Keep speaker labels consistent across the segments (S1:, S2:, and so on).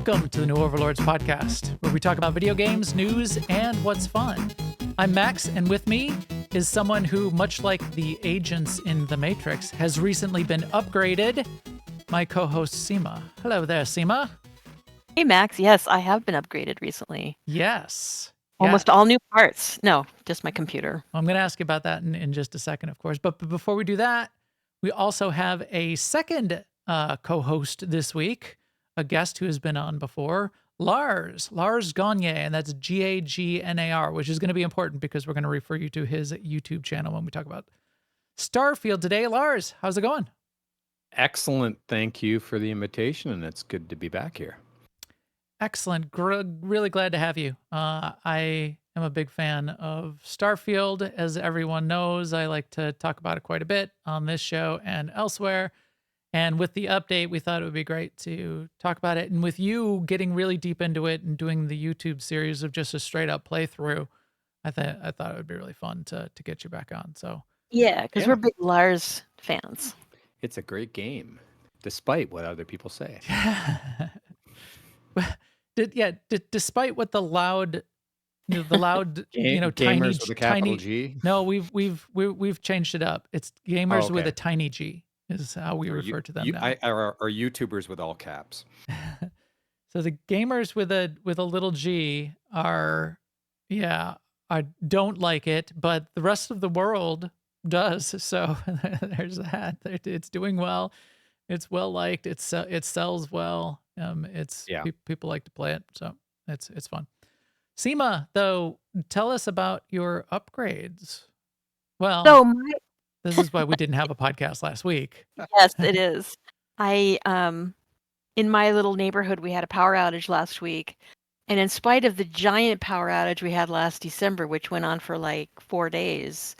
S1: Welcome to the new Overlords Podcast, where we talk about video games, news, and what's fun. I'm Max, and with me is someone who, much like the agents in The Matrix, has recently been upgraded, my co-host Sema. Hello there, Sema.
S2: Hey, Max. Yes, I have been upgraded recently.
S1: Yes.
S2: Almost all new parts. No, just my computer.
S1: I'm going to ask you about that in just a second, of course. But before we do that, we also have a second co-host this week, a guest who has been on before, Lars Gagner, and that's Gagnar, which is going to be important because we're going to refer you to his YouTube channel when we talk about Starfield today. Lars, how's it going?
S3: Excellent. Thank you for the invitation, and it's good to be back here.
S1: Excellent. Really glad to have you. I am a big fan of Starfield. As everyone knows, I like to talk about it quite a bit on this show and elsewhere. And with the update, we thought it would be great to talk about it. And with you getting really deep into it and doing the YouTube series of just a straight up playthrough, I thought it would be really fun to get you back on. So
S2: yeah, because we're big Lars fans.
S3: It's a great game, despite what other people say.
S1: Despite what the loud,
S3: Gamers
S1: tiny,
S3: with a capital G.
S1: No, we've changed it up. It's gamers with a tiny G is how we refer to them now.
S3: Are YouTubers with all caps.
S1: So the gamers with a little G I don't like it, but the rest of the world does. So there's that. It's doing well. It's well liked. It sells well. People like to play it, so it's fun. Sema, though, tell us about your upgrades. Well, this is why we didn't have a podcast last week.
S2: Yes, it is. I in my little neighborhood, we had a power outage last week, and in spite of the giant power outage we had last December, which went on for like 4 days,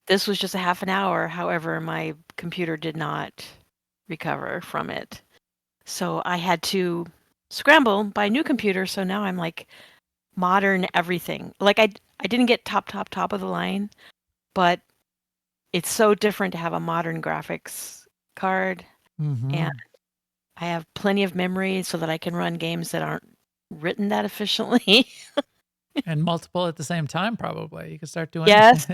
S2: this was just a half an hour. However, my computer did not recover from it. So I had to scramble, buy a new computer. So now I'm like modern everything. Like I didn't get top of the line, but it's so different to have a modern graphics card. And I have plenty of memory so that I can run games that aren't written that efficiently.
S1: And multiple at the same time, probably. You can start doing
S2: Yes,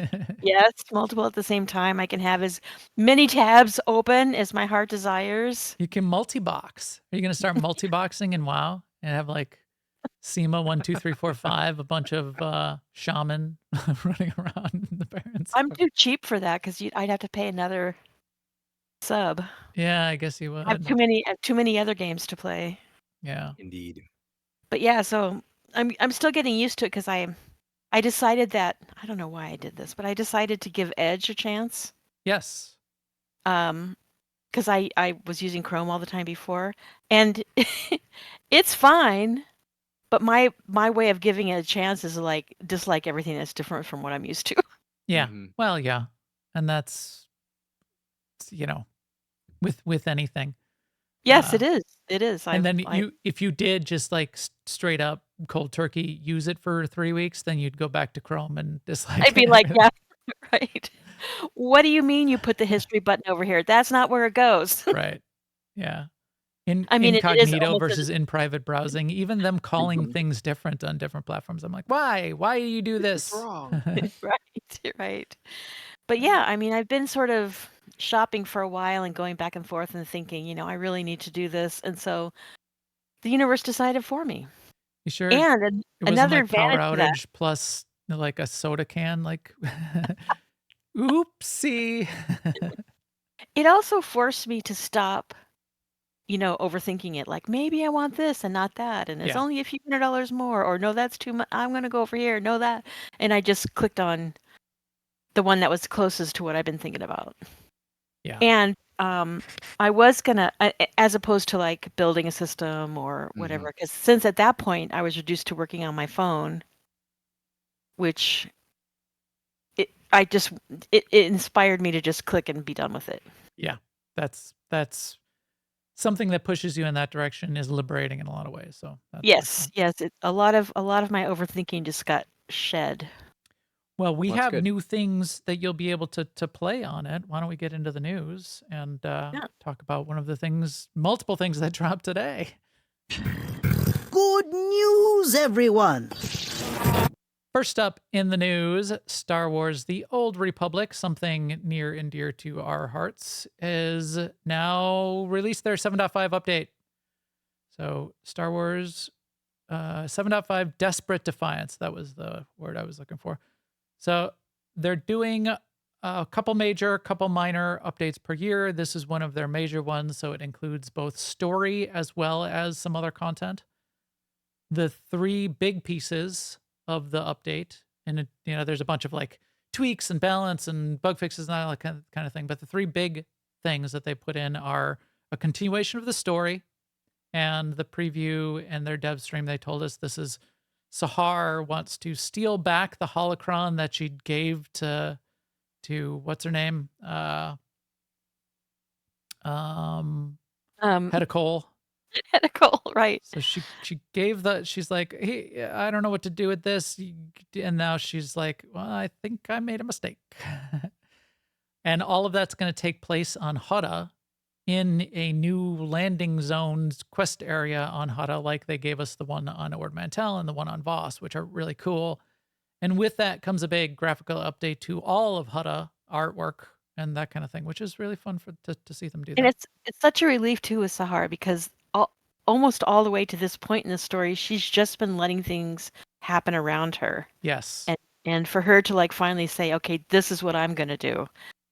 S2: multiple at the same time. I can have as many tabs open as my heart desires.
S1: You can multi-box. Are you going to start multi-boxing in WoW and have like Sema 1, 2, 3, 4, 5, a bunch of shaman running around in the parents?
S2: I'm too cheap for that because I'd have to pay another sub.
S1: Yeah, I guess you would.
S2: I have too many other games to play.
S1: Yeah,
S3: indeed.
S2: But yeah, so I'm still getting used to it because I decided that I don't know why I did this, but I decided to give Edge a chance.
S1: Yes.
S2: Because I was using Chrome all the time before, and it's fine, but my way of giving it a chance is like dislike everything that's different from what I'm used to.
S1: Yeah. Well, yeah, and that's with anything.
S2: Yes, it is. It is.
S1: And then if you did just like straight up cold turkey use it for 3 weeks, then you'd go back to Chrome and dislike.
S2: I'd be like, yeah, right. What do you mean you put the history button over here? That's not where it goes.
S1: Right. Yeah. Incognito versus in private browsing, even them calling things different on different platforms. I'm like, why? Why do you do this?
S3: Wrong.
S2: Right. But yeah, I mean, I've been sort of shopping for a while and going back and forth and thinking, I really need to do this. And so the universe decided for me.
S1: You sure?
S2: And another
S1: power
S2: advantage
S1: outage plus like a soda can, like oopsie.
S2: It also forced me to stop, overthinking it. Like maybe I want this and not that, and it's only a few $100 more, or no, that's too much. I'm gonna go over here. No, that, and I just clicked on the one that was closest to what I've been thinking about.
S1: Yeah.
S2: And I was gonna, as opposed to like building a system or whatever, because since at that point I was reduced to working on my phone, which it inspired me to just click and be done with it.
S1: Yeah, that's something that pushes you in that direction is liberating in a lot of ways. So
S2: yes, a lot of my overthinking just got shed.
S1: Well, we have new things that you'll be able to play on it. Why don't we get into the news and talk about one of the things, multiple things that dropped today?
S4: Good news, everyone!
S1: First up in the news, Star Wars The Old Republic, something near and dear to our hearts, is now released their 7.5 update. So Star Wars 7.5 Desperate Defiance. That was the word I was looking for. So they're doing a couple major, couple minor updates per year. This is one of their major ones, so it includes both story as well as some other content. The three big pieces of the update, and there's a bunch of like tweaks and balance and bug fixes and all that kind of thing, but the three big things that they put in are a continuation of the story. And the preview and their dev stream, they told us this is Sahar wants to steal back the holocron that she gave to what's her name? Hedda Cole.
S2: Hedda Cole, right.
S1: So she gave she's like, hey, I don't know what to do with this. And now she's like, well, I think I made a mistake. And all of that's going to take place on Hutta, in a new landing zones quest area on Hutta, like they gave us the one on Ord Mantell and the one on Voss, which are really cool. And with that comes a big graphical update to all of Hutta artwork and that kind of thing, which is really fun to see them do that.
S2: And it's such a relief too with Sahar, because almost all the way to this point in the story, she's just been letting things happen around her.
S1: Yes.
S2: And for her to like finally say, okay, this is what I'm going to do.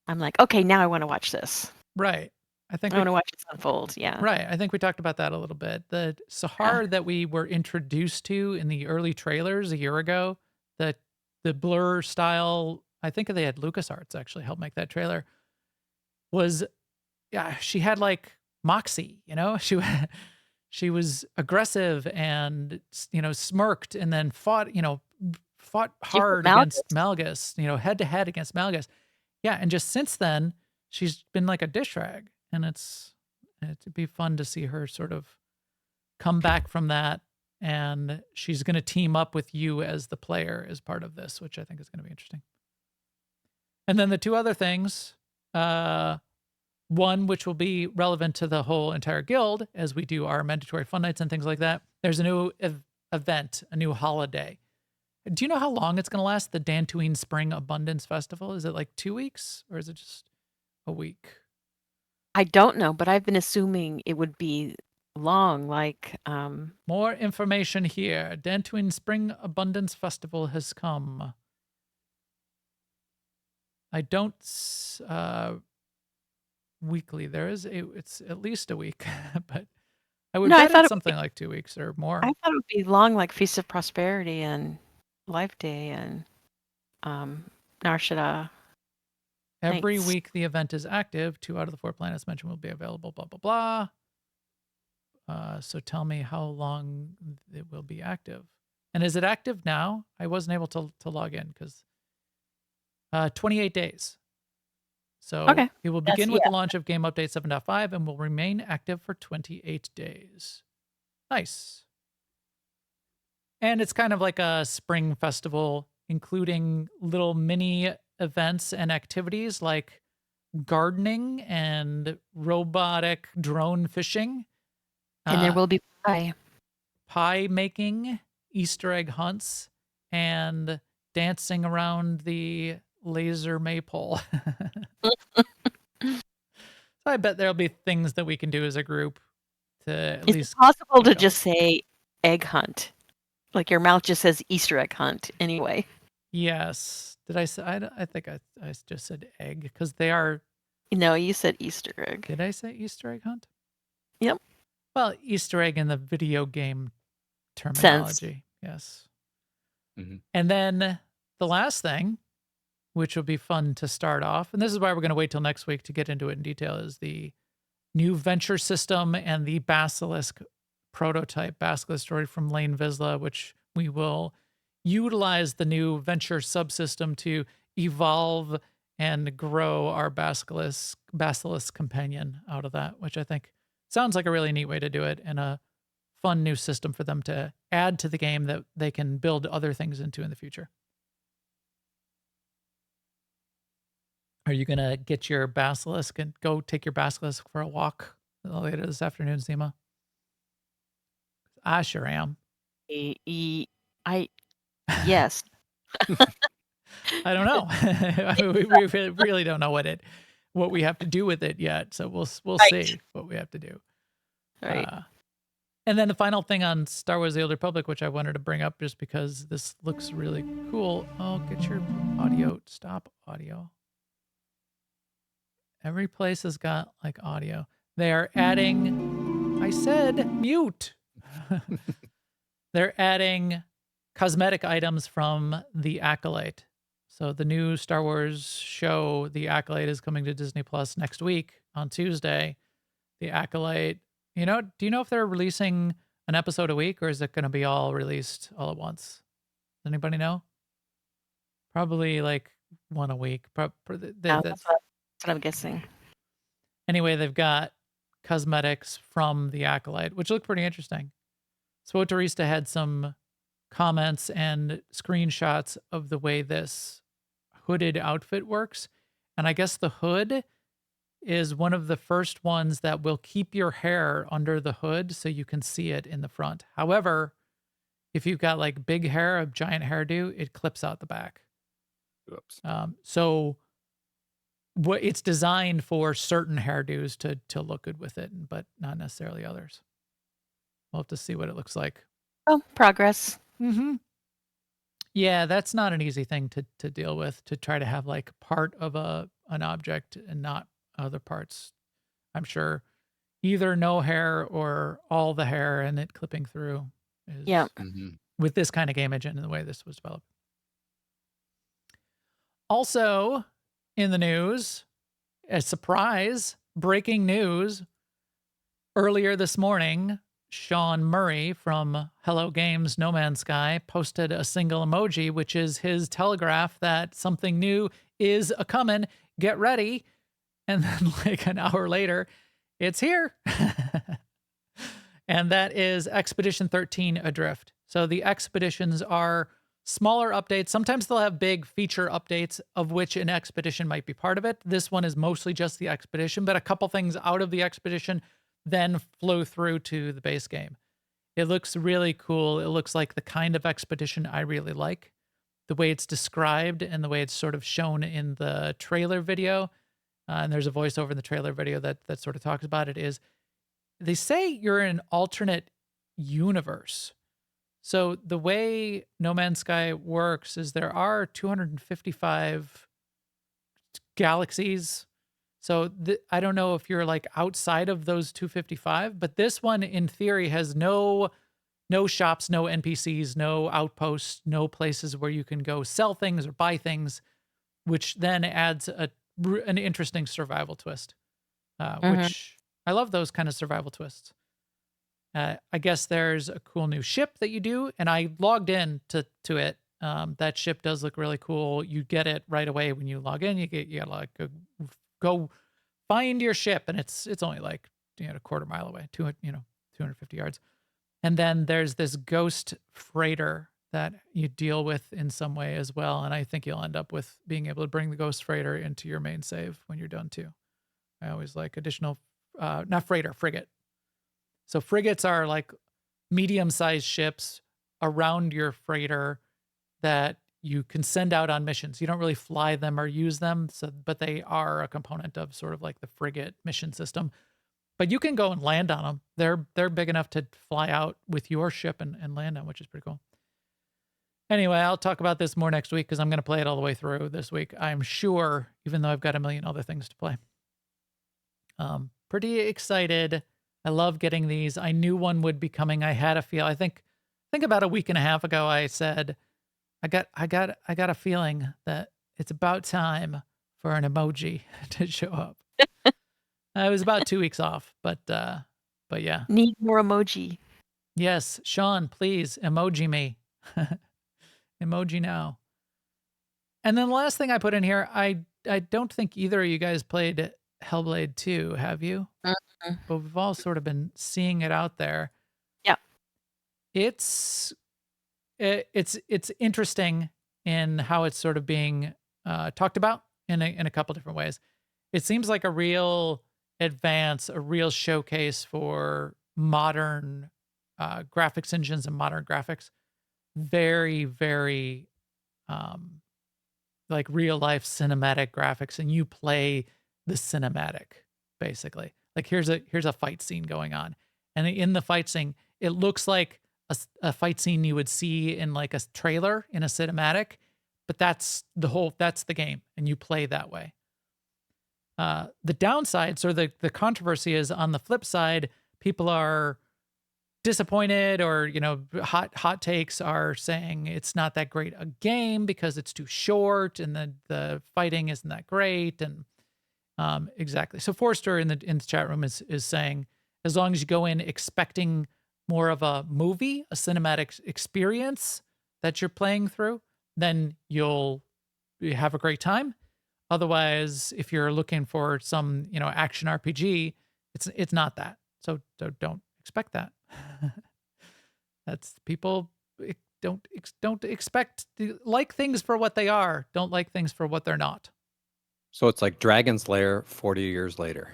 S2: I'm like, okay, now I want to watch this.
S1: Right. I
S2: want to watch it unfold. Yeah.
S1: Right. I think we talked about that a little bit. The Sahar that we were introduced to in the early trailers a year ago, the blur style, I think they had LucasArts actually help make that trailer, was, she had like moxie, she was aggressive and, smirked and then fought hard against Malgus, head to head against Malgus. Yeah. And just since then, she's been like a dish rag. And it'd be fun to see her sort of come back from that. And she's going to team up with you as the player as part of this, which I think is going to be interesting. And then the two other things, one, which will be relevant to the whole entire guild as we do our mandatory fun nights and things like that. There's a new event, a new holiday. Do you know how long it's going to last? The Dantooine Spring Abundance Festival? Is it like 2 weeks or is it just a week?
S2: I don't know, but I've been assuming it would be long, like
S1: more information here. Dantooine Spring Abundance Festival has come. I don't weekly. It's at least a week, but I would bet it's something like 2 weeks or more.
S2: I thought it would be long, like Feast of Prosperity and Life Day and Narshada.
S1: Every week the event is active. 2 out of the 4 planets mentioned will be available, blah, blah, blah. So tell me how long it will be active. And is it active now? I wasn't able to log in because 28 days. So it will begin with the launch of Game Update 7.5 and will remain active for 28 days. Nice. And it's kind of like a spring festival, including little mini events and activities like gardening and robotic drone fishing.
S2: And there will be
S1: pie making, Easter egg hunts, and dancing around the laser maypole. So I bet there'll be things that we can do as a group to at least.
S2: It's possible to just say egg hunt. Like your mouth just says Easter egg hunt anyway.
S1: Yes. Did I say? I think I just said egg because they are.
S2: No, you said Easter egg.
S1: Did I say Easter egg hunt?
S2: Yep.
S1: Well, Easter egg in the video game terminology. Yes. Mm-hmm. And then the last thing, which will be fun to start off, and this is why we're going to wait till next week to get into it in detail, is the new venture system and the Basilisk prototype, Basilisk story from Lane Vizsla, which we will utilize the new venture subsystem to evolve and grow our Basilisk companion out of that, which I think sounds like a really neat way to do it and a fun new system for them to add to the game that they can build other things into in the future. Are you going to get your Basilisk and go take your Basilisk for a walk later this afternoon, Sema? I sure am.
S2: I yes.
S1: I don't know. I mean, we really don't know what we have to do with it yet. So we'll
S2: Right.
S1: see what we have to do.
S2: Right.
S1: And then the final thing on Star Wars: The Old Republic, which I wanted to bring up just because this looks really cool. Oh, get your audio. Stop audio. Every place has got like audio. They are adding. I said mute. They're adding cosmetic items from The Acolyte. So the new Star Wars show, The Acolyte, is coming to Disney Plus next week on Tuesday. The Acolyte, do you know if they're releasing an episode a week, or is it going to be all released all at once? Does anybody know? Probably like one a week.
S2: That's what I'm guessing.
S1: Anyway, they've got cosmetics from The Acolyte, which look pretty interesting. Swotarista had some comments and screenshots of the way this hooded outfit works. And I guess the hood is one of the first ones that will keep your hair under the hood so you can see it in the front. However, if you've got like big hair, a giant hairdo, it clips out the back.
S3: Oops.
S1: So what it's designed for certain hairdos to look good with it, but not necessarily others. We'll have to see what it looks like.
S2: Oh, progress.
S1: Mm-hmm. Yeah, that's not an easy thing to deal with, to try to have like part of an object and not other parts. I'm sure either no hair or all the hair and it clipping through is with this kind of game engine and the way this was developed. Also in the news, a surprise, breaking news. Earlier this morning, Sean Murray from Hello Games No Man's Sky posted a single emoji, which is his telegraph that something new is a-coming. Get ready. And then like an hour later, it's here. And that is Expedition 13 Adrift. So the expeditions are smaller updates. Sometimes they'll have big feature updates of which an expedition might be part of it. This one is mostly just the expedition, but a couple things out of the expedition then flow through to the base game. It looks really cool. It looks like the kind of expedition I really like. The way it's described and the way it's sort of shown in the trailer video. And there's a voiceover in the trailer video that sort of talks about it, is they say you're in an alternate universe. So the way No Man's Sky works is there are 255 galaxies. So I don't know if you're like outside of those 255, but this one in theory has no shops, no NPCs, no outposts, no places where you can go sell things or buy things, which then adds an interesting survival twist, which I love those kind of survival twists. I guess there's a cool new ship that you do, and I logged in to it. That ship does look really cool. You get it right away when you log in. You gotta like go find your ship, and it's only like a quarter mile away, 250 yards. And then there's this ghost freighter that you deal with in some way as well. And I think you'll end up with being able to bring the ghost freighter into your main save when you're done too. I always like additional, not freighter, frigate. So frigates are like medium-sized ships around your freighter that you can send out on missions. You don't really fly them or use them, but they are a component of sort of like the frigate mission system. But you can go and land on them. They're big enough to fly out with your ship and land on, which is pretty cool. Anyway, I'll talk about this more next week because I'm going to play it all the way through this week, I'm sure, even though I've got a million other things to play. Pretty excited. I love getting these. I knew one would be coming. I had a feel. I think about a week and a half ago, I said, I got a feeling that it's about time for an emoji to show up. I was about 2 weeks off, but yeah.
S2: Need more emoji.
S1: Yes, Sean, please emoji me. Emoji now. And then the last thing I put in here, I don't think either of you guys played Hellblade 2, have you?
S2: Mm-hmm.
S1: But we've all sort of been seeing it out there.
S2: Yeah.
S1: It's interesting in how it's sort of being talked about in a couple different ways. It seems like a real advance, a real showcase for modern graphics engines and modern graphics. Very, very like real life cinematic graphics, and you play the cinematic basically. Like here's a fight scene going on, and in the fight scene, it looks like a fight scene you would see in like a trailer in a cinematic, but that's the game, and you play that way. The downsides or the controversy is on the flip side, people are disappointed, or hot takes are saying it's not that great a game because it's too short and the fighting isn't that great. And exactly. So Forrester in the chat room is saying, as long as you go in expecting more of a movie, a cinematic experience that you're playing through, then you'll have a great time. Otherwise, if you're looking for some, action RPG, it's not that. So don't expect that. That's people don't expect like things for what they are. Don't like things for what they're not.
S3: So it's like Dragon's Lair 40 years later.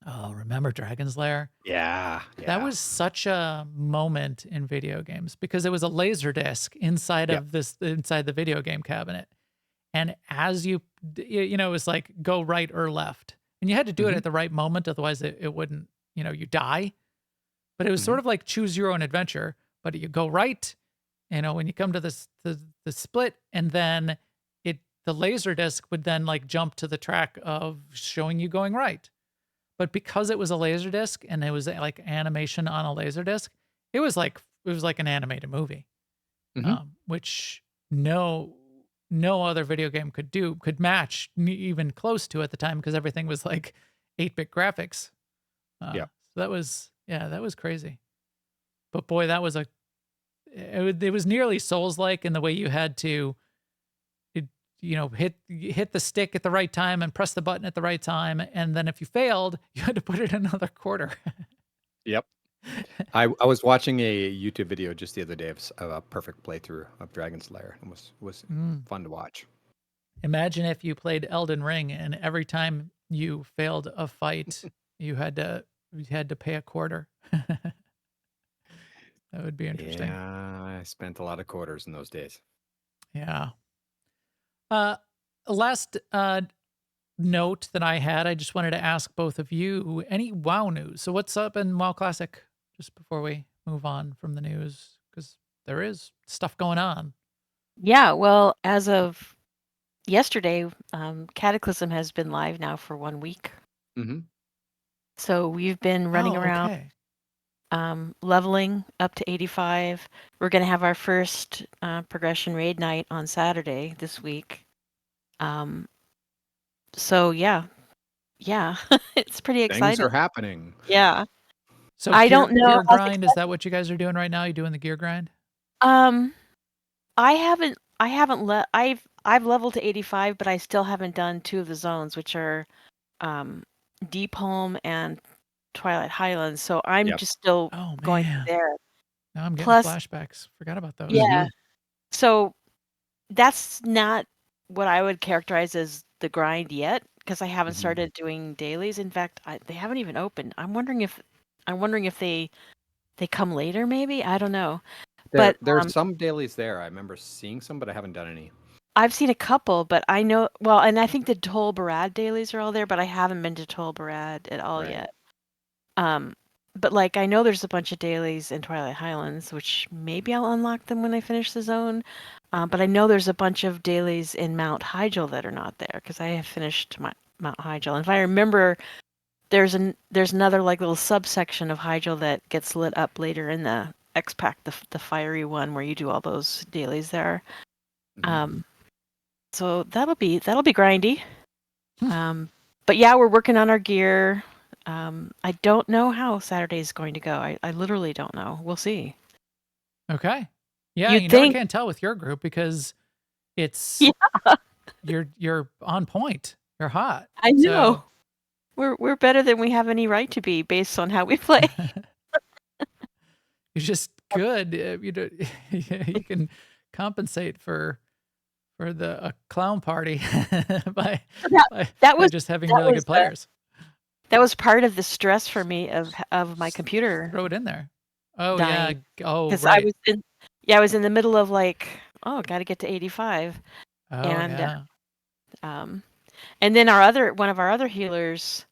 S1: Oh, remember Dragon's Lair?
S3: Yeah.
S1: That was such a moment in video games because it was a laser disc inside of inside the video game cabinet. And as it was like go right or left. And you had to do it at the right moment. Otherwise it wouldn't, you die. But it was sort of like choose your own adventure, but you go right, when you come to the split, and then the laser disc would then like jump to the track of showing you going right. But because it was a laser disc and it was like animation on a laser disc, it was like an animated movie, which no other video game could match even close to at the time, because everything was like 8-bit graphics. So that was crazy. But boy, that was it was nearly Souls-like in the way you had to hit the stick at the right time and press the button at the right time, and then if you failed, you had to put it another quarter.
S3: Yep. I was watching a YouTube video just the other day of a perfect playthrough of Dragon's Lair. It was fun to watch.
S1: Imagine if you played Elden Ring and every time you failed a fight, you had to pay a quarter. That would be interesting.
S3: Yeah, I spent a lot of quarters in those days.
S1: Yeah. Last note that I had, I just wanted to ask both of you, any WoW news? So what's up in WoW Classic, just before we move on from the news, because there is stuff going on.
S2: Yeah, well, as of yesterday, Cataclysm has been live now for 1 week.
S3: Mm-hmm.
S2: So we've been running around,
S1: okay.
S2: leveling up to 85. We're going to have our first progression raid night on Saturday this week. So yeah, it's pretty exciting.
S3: Things are happening.
S2: Yeah.
S1: So
S2: I don't know
S1: gear
S2: how
S1: grind, is that what you guys are doing right now? You doing the gear grind?
S2: I haven't I've leveled to 85, but I still haven't done 2 of the zones, which are Deep Home and Twilight Highlands. So I'm just still going through there.
S1: Now I'm getting
S2: Plus,
S1: flashbacks. Forgot about those.
S2: Yeah. So that's not what I would characterize as the grind yet, because I haven't started doing dailies. In fact, they haven't even opened. I'm wondering if they come later, maybe. I don't know. But
S3: there's some dailies there. I remember seeing some, but I haven't done any.
S2: I've seen a couple, but I know, well, and I think the Tol Barad dailies are all there, but I haven't been to Tol Barad at all yet. But like, I know there's a bunch of dailies in Twilight Highlands, which maybe I'll unlock them when I finish the zone. But I know there's a bunch of dailies in Mount Hyjal that are not there, because I have finished Mount Hyjal. And if I remember, there's another like little subsection of Hyjal that gets lit up later in the X-Pack, the fiery one where you do all those dailies there. So that'll be grindy. But yeah, we're working on our gear. I don't know how Saturday's going to go. I literally don't know. We'll see.
S1: Okay. Yeah,
S2: You'd
S1: you
S2: think...
S1: never can tell with your group because it's you're on point. You're hot.
S2: I know. So... We're better than we have any right to be based on how we play.
S1: You're just good. You can compensate for the clown party by just having really good players.
S2: That was part of the stress for me of my computer.
S1: Throw it in there. Oh yeah.
S2: dying
S1: Oh
S2: because
S1: right.
S2: I was in the middle of like, oh, got to get to 85,
S1: Oh
S2: and
S1: yeah.
S2: um, and then one of our other healers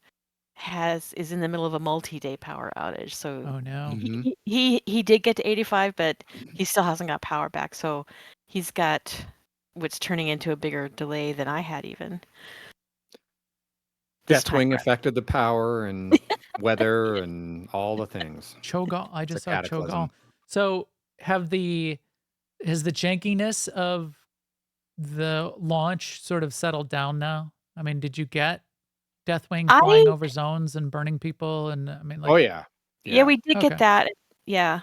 S2: is in the middle of a multi-day power outage. So
S1: Oh no.
S3: Mhm.
S2: he did get to 85, but he still hasn't got power back. So he's got what's turning into a bigger delay than I had even. this time
S3: Deathwing
S2: around.
S3: affected the power and weather and all the things.
S1: Cho'Gall. I
S3: It's a
S1: just saw Cho'Gall.
S3: cataclysm.
S1: So has the jankiness of the launch sort of settled down now? I mean, did you get Deathwing flying
S2: I
S1: over zones and burning people? And I mean,
S3: Oh
S1: like,
S3: yeah.
S2: Yeah,
S3: Yeah.
S2: we did
S1: okay,
S2: get that. Yeah.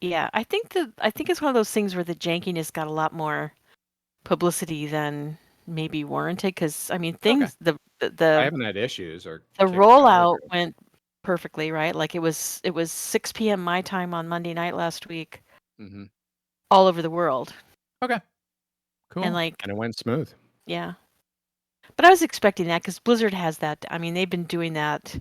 S2: Yeah, I think it's one of those things where the jankiness got a lot more publicity than maybe warranted. Because I mean,
S1: okay,
S2: the
S3: I
S2: the
S3: haven't had issues or
S2: the
S3: kicked out
S2: rollout
S3: or
S2: went perfectly, right? Like it was 6 p.m. my time on Monday night last week,
S3: Mhm.
S2: all over the world,
S1: okay, cool.
S2: and like
S3: and it went smooth.
S2: yeah. But I was expecting that because Blizzard has that. I mean, they've been doing that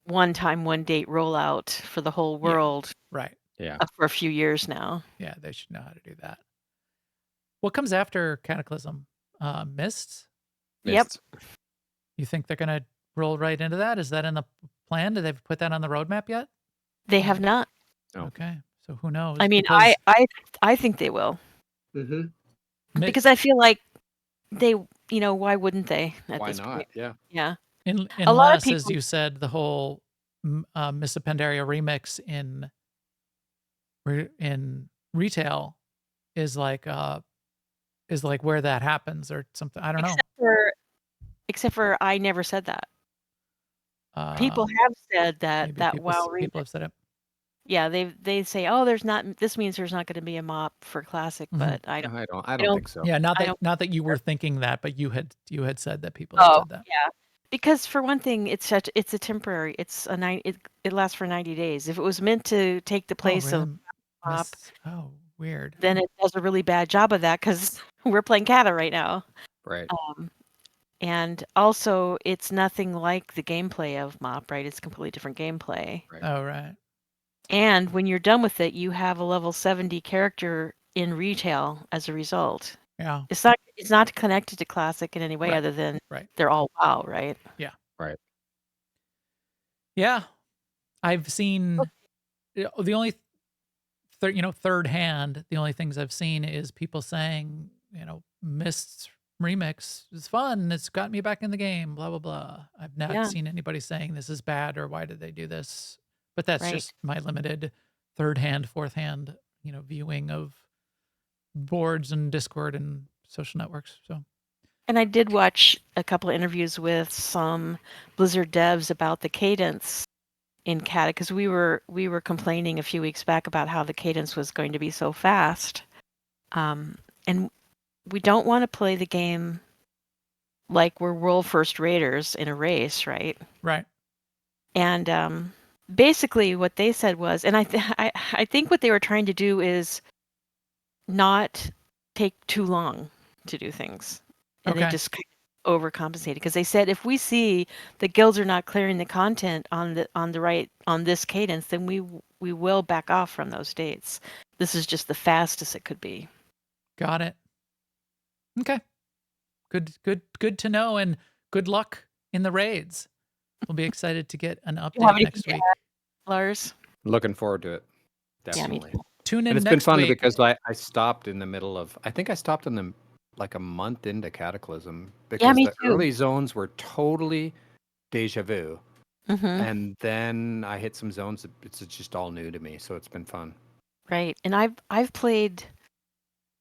S2: one time, one date rollout for the whole
S1: Yeah.
S2: world
S1: Right.
S3: Yeah.
S2: for a few years now.
S1: Yeah, they should know how to do that. What comes after Cataclysm? Mists?
S2: Yep.
S3: Missed.
S1: You think they're gonna roll right into that? Is that in the plan? Do they put that on the roadmap yet?
S2: They have not.
S3: Oh.
S1: Okay, so who knows?
S2: I mean,
S1: Because
S2: I think they will
S3: Mhm.
S2: because I feel like they, why wouldn't they at
S3: Why
S2: this
S3: not?
S2: point?
S3: Yeah.
S2: Yeah. A lot of
S1: unless, as
S2: people.
S1: you said, the whole Miss Pandaria remix in retail is like where that happens or something. I don't know.
S2: Except for I never said that. People
S1: Uh,
S2: have said that
S1: maybe
S2: WoW
S1: people
S2: remix.
S1: have said it.
S2: Yeah, they say, oh, this means there's not going to be a mop for classic,
S1: Mhm.
S2: but I
S3: don't think so.
S1: Yeah, not
S2: I
S1: that
S2: don't.
S1: not that you were thinking that, but you had said that people had
S2: Oh,
S1: said that.
S2: yeah. Because for one thing, it's a temporary. It lasts for 90 days. If it was meant to take the
S1: Oh,
S2: place of
S1: really?
S2: mop,
S1: Oh, weird.
S2: then it does a really bad job of that because we're playing Kata right now.
S3: Right.
S2: And also, it's nothing like the gameplay of mop, right? It's completely different gameplay.
S3: Right.
S1: Oh, right.
S2: And when you're done with it, you have a level 70 character in retail as a result.
S1: Yeah.
S2: It's not connected to classic in any way
S1: Right.
S2: other than
S1: Right.
S2: they're all WoW, right?
S1: Yeah.
S3: Right.
S1: Yeah. I've seen the only third hand, the only things I've seen is people saying, Mist's remix is fun. It's got me back in the game, blah, blah, blah. I've not
S2: Yeah.
S1: seen anybody saying this is bad or why did they do this? But that's
S2: Right.
S1: just my limited third hand, fourth hand, viewing of boards and Discord and social networks. So,
S2: And I did watch a couple of interviews with some Blizzard devs about the cadence in Kata because we were complaining a few weeks back about how the cadence was going to be so fast, and we don't want to play the game like we're world first raiders in a race, right?
S1: right.
S2: And basically, what they said was, and I think what they were trying to do is not take too long to do things, and they
S1: Okay.
S2: just kind of overcompensated because they said if we see the guilds are not clearing the content on this cadence, then we will back off from those dates. This is just the fastest it could be.
S1: Got it. Okay. Good to know, and good luck in the raids. We'll be excited to get an
S2: have
S1: update
S2: anything
S1: next
S2: to
S1: week.
S2: Lars?
S3: Looking forward to it.
S2: Yeah, me
S3: Definitely.
S2: too.
S1: Tune in
S3: And it's
S1: next
S3: been fun
S1: week.
S3: because I stopped in the middle of, I think I stopped in the like a month into Cataclysm because
S2: me
S3: the
S2: too.
S3: early zones were totally deja vu.
S2: Mm-hmm.
S3: And then I hit some zones that it's just all new to me. So it's been fun.
S2: Right, and I've played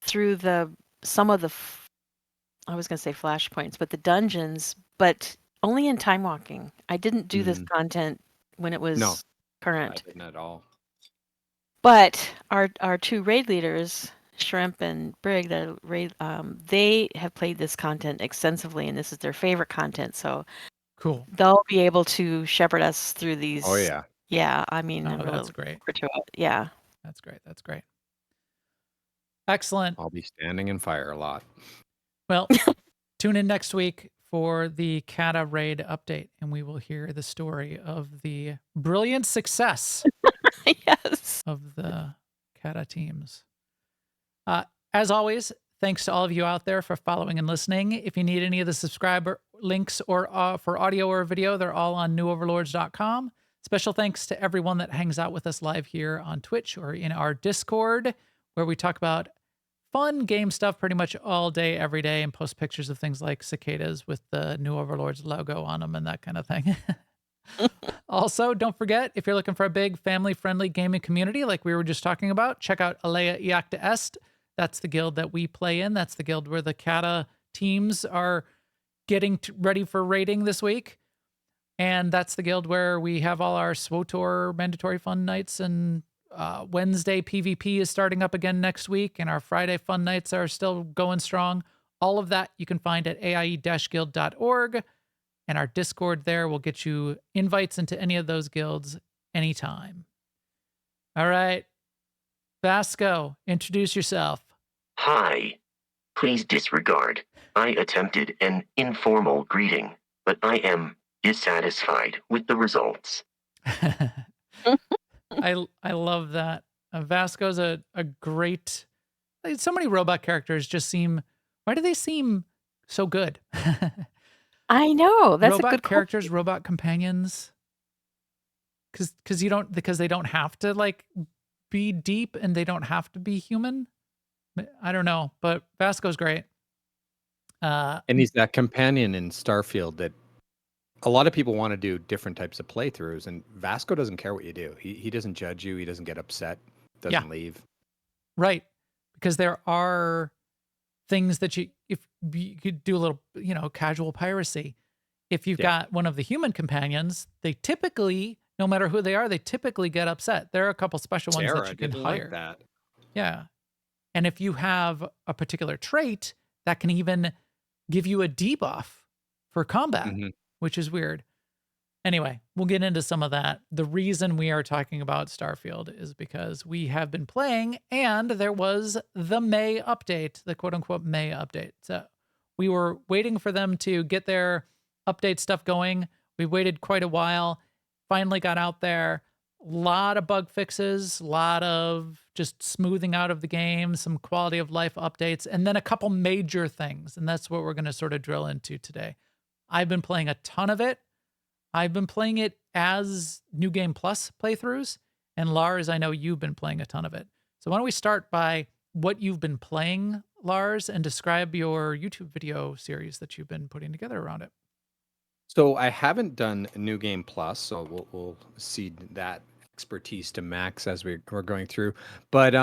S2: through some of the I was going to say flashpoints, but the dungeons, but only in time walking. I didn't do this content when it was
S3: No. I
S2: current.
S3: didn't at all.
S2: But our two raid leaders, Shrimp and Brig, they have played this content extensively, and this is their favorite content. So
S1: Cool.
S2: they'll be able to shepherd us through these.
S3: Oh, yeah.
S2: Yeah, I mean,
S1: Oh,
S2: I'm really
S1: that's great.
S2: looking forward to it. Yeah.
S1: That's great. That's great. Excellent.
S3: I'll be standing in fire a lot.
S1: Well, tune in next week for the Kata raid update, and we will hear the story of the brilliant success
S2: Yes.
S1: of the Kata teams. As always, thanks to all of you out there for following and listening. If you need any of the subscriber links or for audio or video, they're all on newoverlords.com. Special thanks to everyone that hangs out with us live here on Twitch or in our Discord, where we talk about fun game stuff pretty much all day, every day, and post pictures of things like cicadas with the New Overlords logo on them and that kind of thing. Also, don't forget, if you're looking for a big family-friendly gaming community like we were just talking about, check out Alea Iacta Est. That's the guild that we play in. That's the guild where the Kata teams are getting ready for raiding this week. And that's the guild where we have all our SWOTOR mandatory fun nights, and Wednesday PvP is starting up again next week, and our Friday fun nights are still going strong. All of that you can find at aie-guild.org, and our Discord there will get you invites into any of those guilds anytime. All right, Vasco, introduce yourself.
S5: Hi. Please disregard. I attempted an informal greeting, but I am dissatisfied with the results.
S1: I love that. Vasco's a great... So many robot characters just seem... Why do they seem so good?
S2: I know. That's
S1: robot
S2: a good
S1: characters,
S2: question.
S1: robot companions. Because they don't have to like be deep and they don't have to be human. I don't know, but Vasco's great.
S3: And he's that companion in Starfield that a lot of people want to do different types of playthroughs, and Vasco doesn't care what you do. He doesn't judge you. He doesn't get upset. Doesn't leave.
S1: Right. Because there are things that if you could do a little, casual piracy. If you've got one of the human companions, they typically, no matter who they are, they typically get upset. There are a couple special ones that you can hire.
S3: Like that.
S1: Yeah. And if you have a particular trait, that can even give you a debuff for combat, which is weird. Anyway, we'll get into some of that. The reason we are talking about Starfield is because we have been playing, and there was the May update, the quote-unquote May update. So we were waiting for them to get their update stuff going. We waited quite a while, finally got out there. A lot of bug fixes, a lot of just smoothing out of the game, some quality of life updates, and then a couple major things. And that's what we're going to sort of drill into today. I've been playing a ton of it. I've been playing it as New Game Plus playthroughs. And Lars, I know you've been playing a ton of it. So why don't we start by what you've been playing, Lars, and describe your YouTube video series that you've been putting together around it.
S3: So I haven't done New Game Plus, so we'll cede that expertise to Max as we're going through. But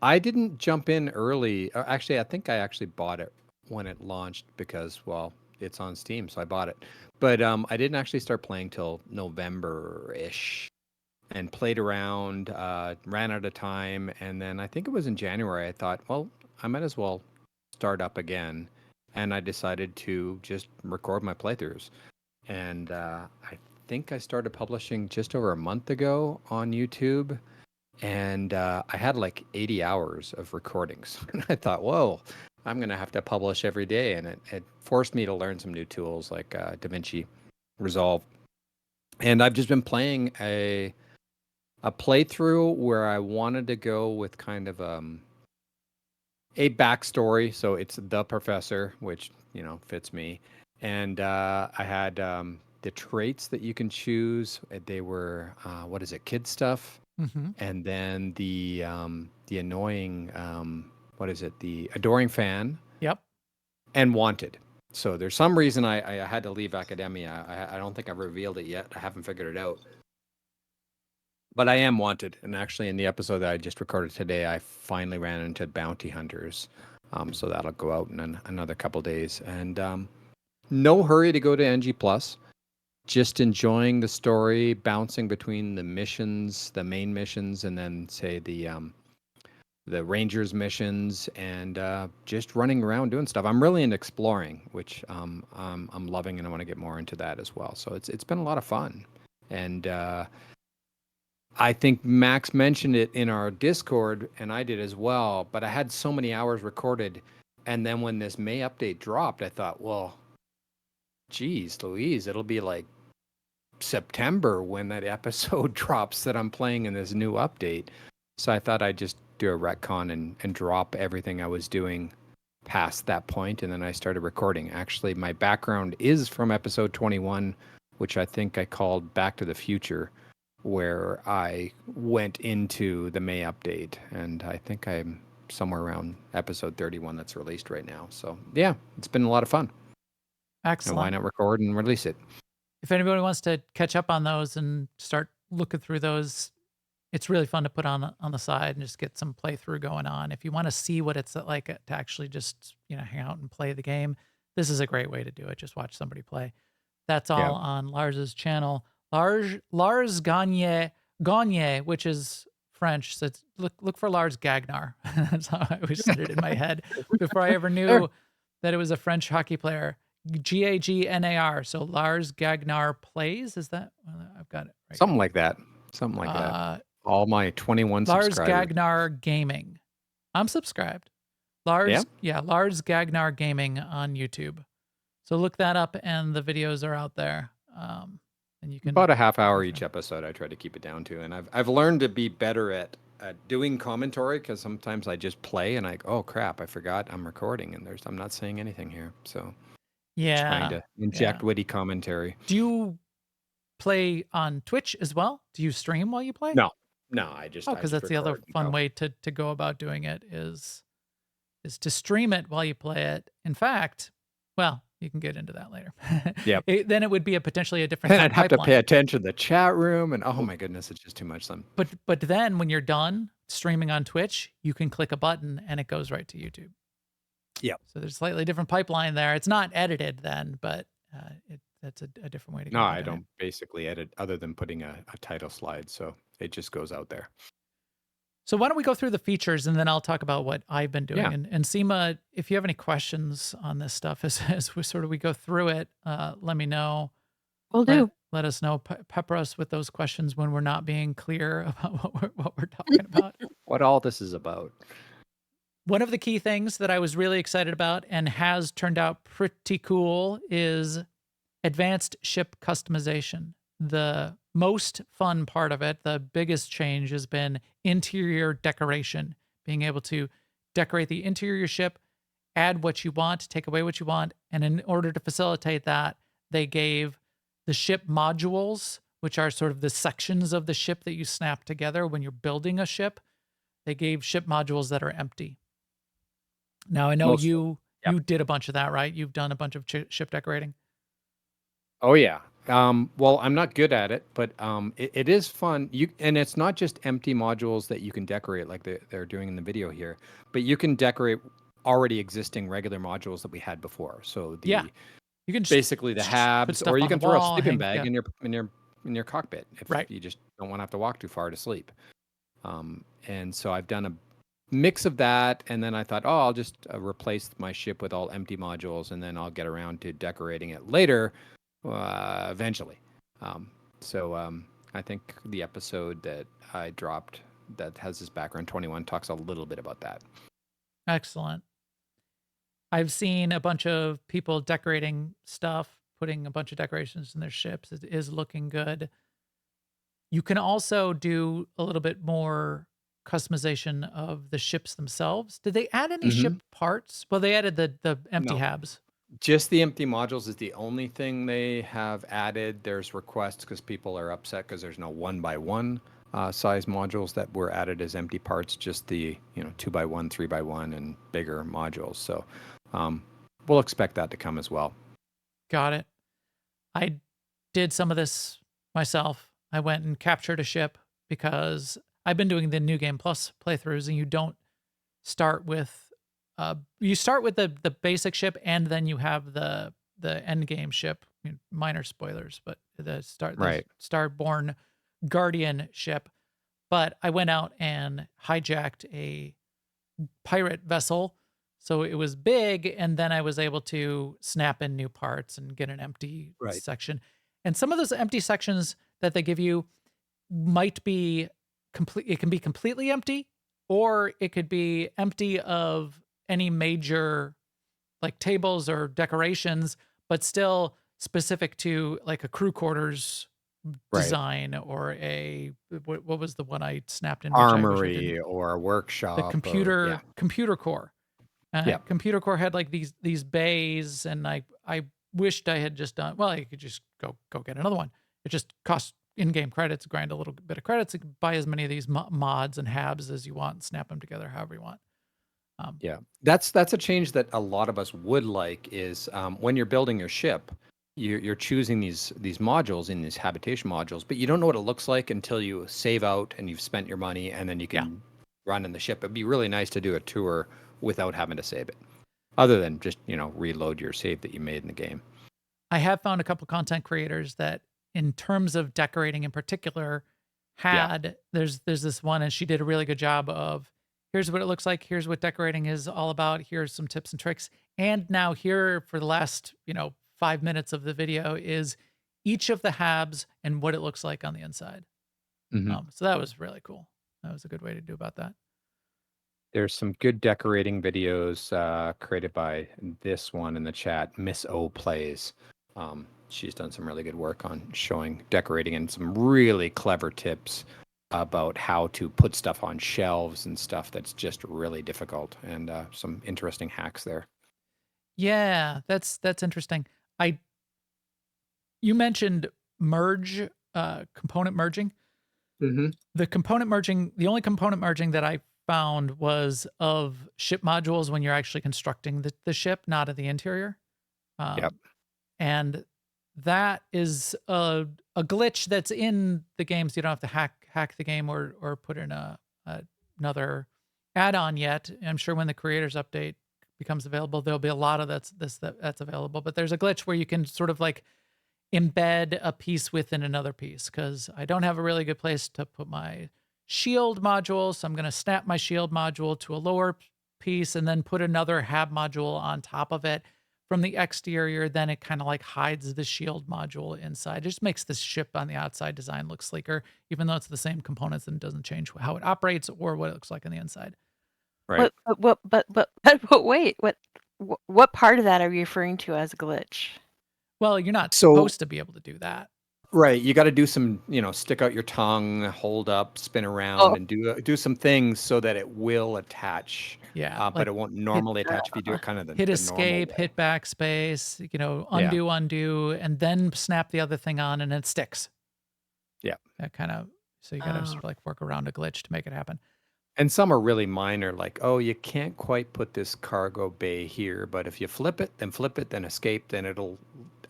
S3: I didn't jump in early. Actually, I think I actually bought it when it launched because, well, it's on Steam, so I bought it. But I didn't actually start playing till November-ish, and played around, ran out of time, and then I think it was in January, I thought, well, I might as well start up again, and I decided to just record my playthroughs. And I think I started publishing just over a month ago on YouTube, and I had like 80 hours of recordings. And I thought, whoa, I'm going to have to publish every day. And it forced me to learn some new tools like DaVinci Resolve. And I've just been playing a playthrough where I wanted to go with kind of a backstory. So it's the professor, which, fits me. And I had the traits that you can choose. They were, kid stuff. And then the annoying, the adoring fan.
S1: Yep.
S3: And wanted. So there's some reason I had to leave academia. I don't think I've revealed it yet. I haven't figured it out. But I am wanted. And actually in the episode that I just recorded today, I finally ran into bounty hunters. So that'll go out in another couple days. And no hurry to go to NG+. Just enjoying the story, bouncing between the missions, the main missions, and then say the Rangers missions, and just running around doing stuff. I'm really into exploring, which I'm loving, and I want to get more into that as well. So it's been a lot of fun, and I think Max mentioned it in our Discord, and I did as well. But I had so many hours recorded, and then when this May update dropped, I thought, well, geez, Louise, it'll be like September when that episode drops that I'm playing in this new update. So I thought I'd just do a retcon and drop everything I was doing past that point, and then I started recording. Actually, my background is from episode 21, which I think I called Back to the Future, where I went into the May update, and I think I'm somewhere around episode 31 that's released right now. So yeah, it's been a lot of fun. And
S1: Excellent.
S3: why not record and release it?
S1: If anybody wants to catch up on those and start looking through those, it's really fun to put on the side and just get some playthrough going on. If you want to see what it's like to actually just, hang out and play the game, this is a great way to do it. Just watch somebody play. That's all on Lars's channel. Lars Gagner, which is French. So it's, look for Lars Gagner. That's how I always said it in my head before I ever knew that it was a French hockey player. Gagnar. So Lars Gagner plays. Is that? I've got it right.
S3: Something like that. Something like that. All my 21
S1: Lars
S3: subscribers.
S1: GagnerGaming. I'm subscribed. Lars GagnerGaming on YouTube. So look that up, and the videos are out there. And you can
S3: About a half hour each episode. I try to keep it down to, and I've learned to be better at doing commentary, because sometimes I just play and oh crap, I forgot I'm recording and I'm not saying anything here. So trying to inject witty commentary.
S1: Do you play on Twitch as well? Do you stream while you play?
S3: No, I just
S1: because that's the other fun way to go about doing it is to stream it while you play it. In fact, well, you can get into that later.
S3: Yep.
S1: Then it would be potentially a different.
S3: And I'd have to
S1: pipeline.
S3: pay attention to the chat room, and oh my goodness, it's just too much then.
S1: But then when you're done streaming on Twitch, you can click a button and it goes right to YouTube.
S3: Yep.
S1: So there's a slightly different pipeline there. It's not edited then, but that's a different way to go.
S3: No, I don't basically edit other than putting a title slide, so it just goes out there.
S1: So why don't we go through the features, and then I'll talk about what I've been doing.
S3: Yeah.
S1: And Sema, if you have any questions on this stuff as we go through it, let me know.
S2: Will do.
S1: Let us know. Pepper us with those questions when we're not being clear about what we're talking about.
S3: What all this is about.
S1: One of the key things that I was really excited about and has turned out pretty cool is advanced ship customization. The most fun part of it, the biggest change, has been interior decoration. Being able to decorate the interior ship, add what you want, take away what you want. And in order to facilitate that, they gave the ship modules, which are sort of the sections of the ship that you snap together when you're building a ship. They gave ship modules that are empty. Now, I know you did a bunch of that, right? You've done a bunch of ship decorating.
S3: Oh yeah. Well, I'm not good at it, but it is fun. And it's not just empty modules that you can decorate like they're doing in the video here, but you can decorate already existing regular modules that we had before. So you can basically the habs, or you can throw a sleeping bag in your cockpit if you just don't want to have to walk too far to sleep. And so I've done a mix of that, and then I thought, I'll just replace my ship with all empty modules, and then I'll get around to decorating it later. Eventually. I think the episode that I dropped that has this background 21 talks a little bit about that.
S1: Excellent. I've seen a bunch of people decorating stuff, putting a bunch of decorations in their ships. It is looking good. You can also do a little bit more customization of the ships themselves. Did they add any ship parts? Well, they added the empty habs.
S3: Just the empty modules is the only thing they have added. There's requests because people are upset because there's no 1x1 size modules that were added as empty parts. Just the 2x1, 3x1, and bigger modules. So we'll expect that to come as well.
S1: Got it. I did some of this myself. I went and captured a ship because I've been doing the New Game Plus playthroughs, and you don't start with you start with the basic ship, and then you have the end game ship. Minor spoilers, but the Starborn Guardian ship. But I went out and hijacked a pirate vessel, so it was big, and then I was able to snap in new parts and get an empty section. And some of those empty sections that they give you might be complete. It can be completely empty, or it could be empty of any major like tables or decorations, but still specific to like a crew quarters
S3: Right.
S1: design or what was the one I snapped in? Which I wish I didn't.
S3: Armory or a workshop.
S1: The
S3: or,
S1: computer core.
S3: Yeah.
S1: Computer core had like these bays, and I wished I had just done. Well, you could just go get another one. It just costs in-game credits, grind a little bit of credits, you can buy as many of these mods and habs as you want, and snap them together however you want.
S3: Yeah, that's a change that a lot of us would like. Is when you're building your ship, you're choosing these modules in these habitation modules, but you don't know what it looks like until you save out and you've spent your money, and then you can run in the ship. It'd be really nice to do a tour without having to save it, other than just reload your save that you made in the game.
S1: I have found a couple content creators that, in terms of decorating in particular, there's this one, and she did a really good job of, here's what it looks like, here's what decorating is all about, here's some tips and tricks. And now here for the last 5 minutes of the video is each of the habs and what it looks like on the inside. So that was really cool. That was a good way to do about that.
S3: There's some good decorating videos created by this one in the chat, Miss O Plays. She's done some really good work on showing decorating and some really clever tips about how to put stuff on shelves and stuff that's just really difficult, and some interesting hacks there.
S1: Yeah, that's interesting. You mentioned merge, component merging. The component merging, the only component merging that I found was of ship modules when you're actually constructing the ship, not of the interior. And that is a glitch that's in the game, so you don't have to hack the game or put in another add-on yet. I'm sure when the creators update becomes available, there'll be a lot of that's available. But there's a glitch where you can sort of like embed a piece within another piece, because I don't have a really good place to put my shield module, so I'm going to snap my shield module to a lower piece and then put another hab module on top of it from the exterior. Then it kind of like hides the shield module inside. It just makes this ship on the outside design look sleeker, even though it's the same components, and it doesn't change how it operates or what it looks like on the inside.
S3: Right.
S2: But wait, what part of that are you referring to as a glitch?
S1: Well, you're not supposed to be able to do that.
S3: Right. You got to do some, stick out your tongue, hold up, spin around, and do some things so that it will attach.
S1: Yeah.
S3: But it won't normally attach if you do it kind of the
S1: hit
S3: the
S1: escape,
S3: normal way.
S1: hit backspace, undo, and then snap the other thing on, and it sticks.
S3: Yeah.
S1: That kind of, so you got to sort of like work around a glitch to make it happen.
S3: And some are really minor, like, oh, you can't quite put this cargo bay here, but if you flip it, then escape, then it'll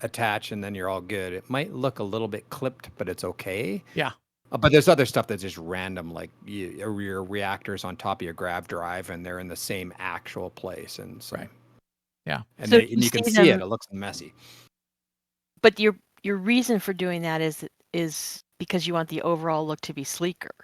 S3: attach, and then you're all good. It might look a little bit clipped, but it's okay.
S1: Yeah.
S3: But there's other stuff that's just random, like your reactors on top of your grav drive, and they're in the same actual place. And so,
S1: right. Yeah.
S3: And,
S2: So
S3: you can see it. It looks messy.
S2: But your reason for doing that is because you want the overall look to be sleeker.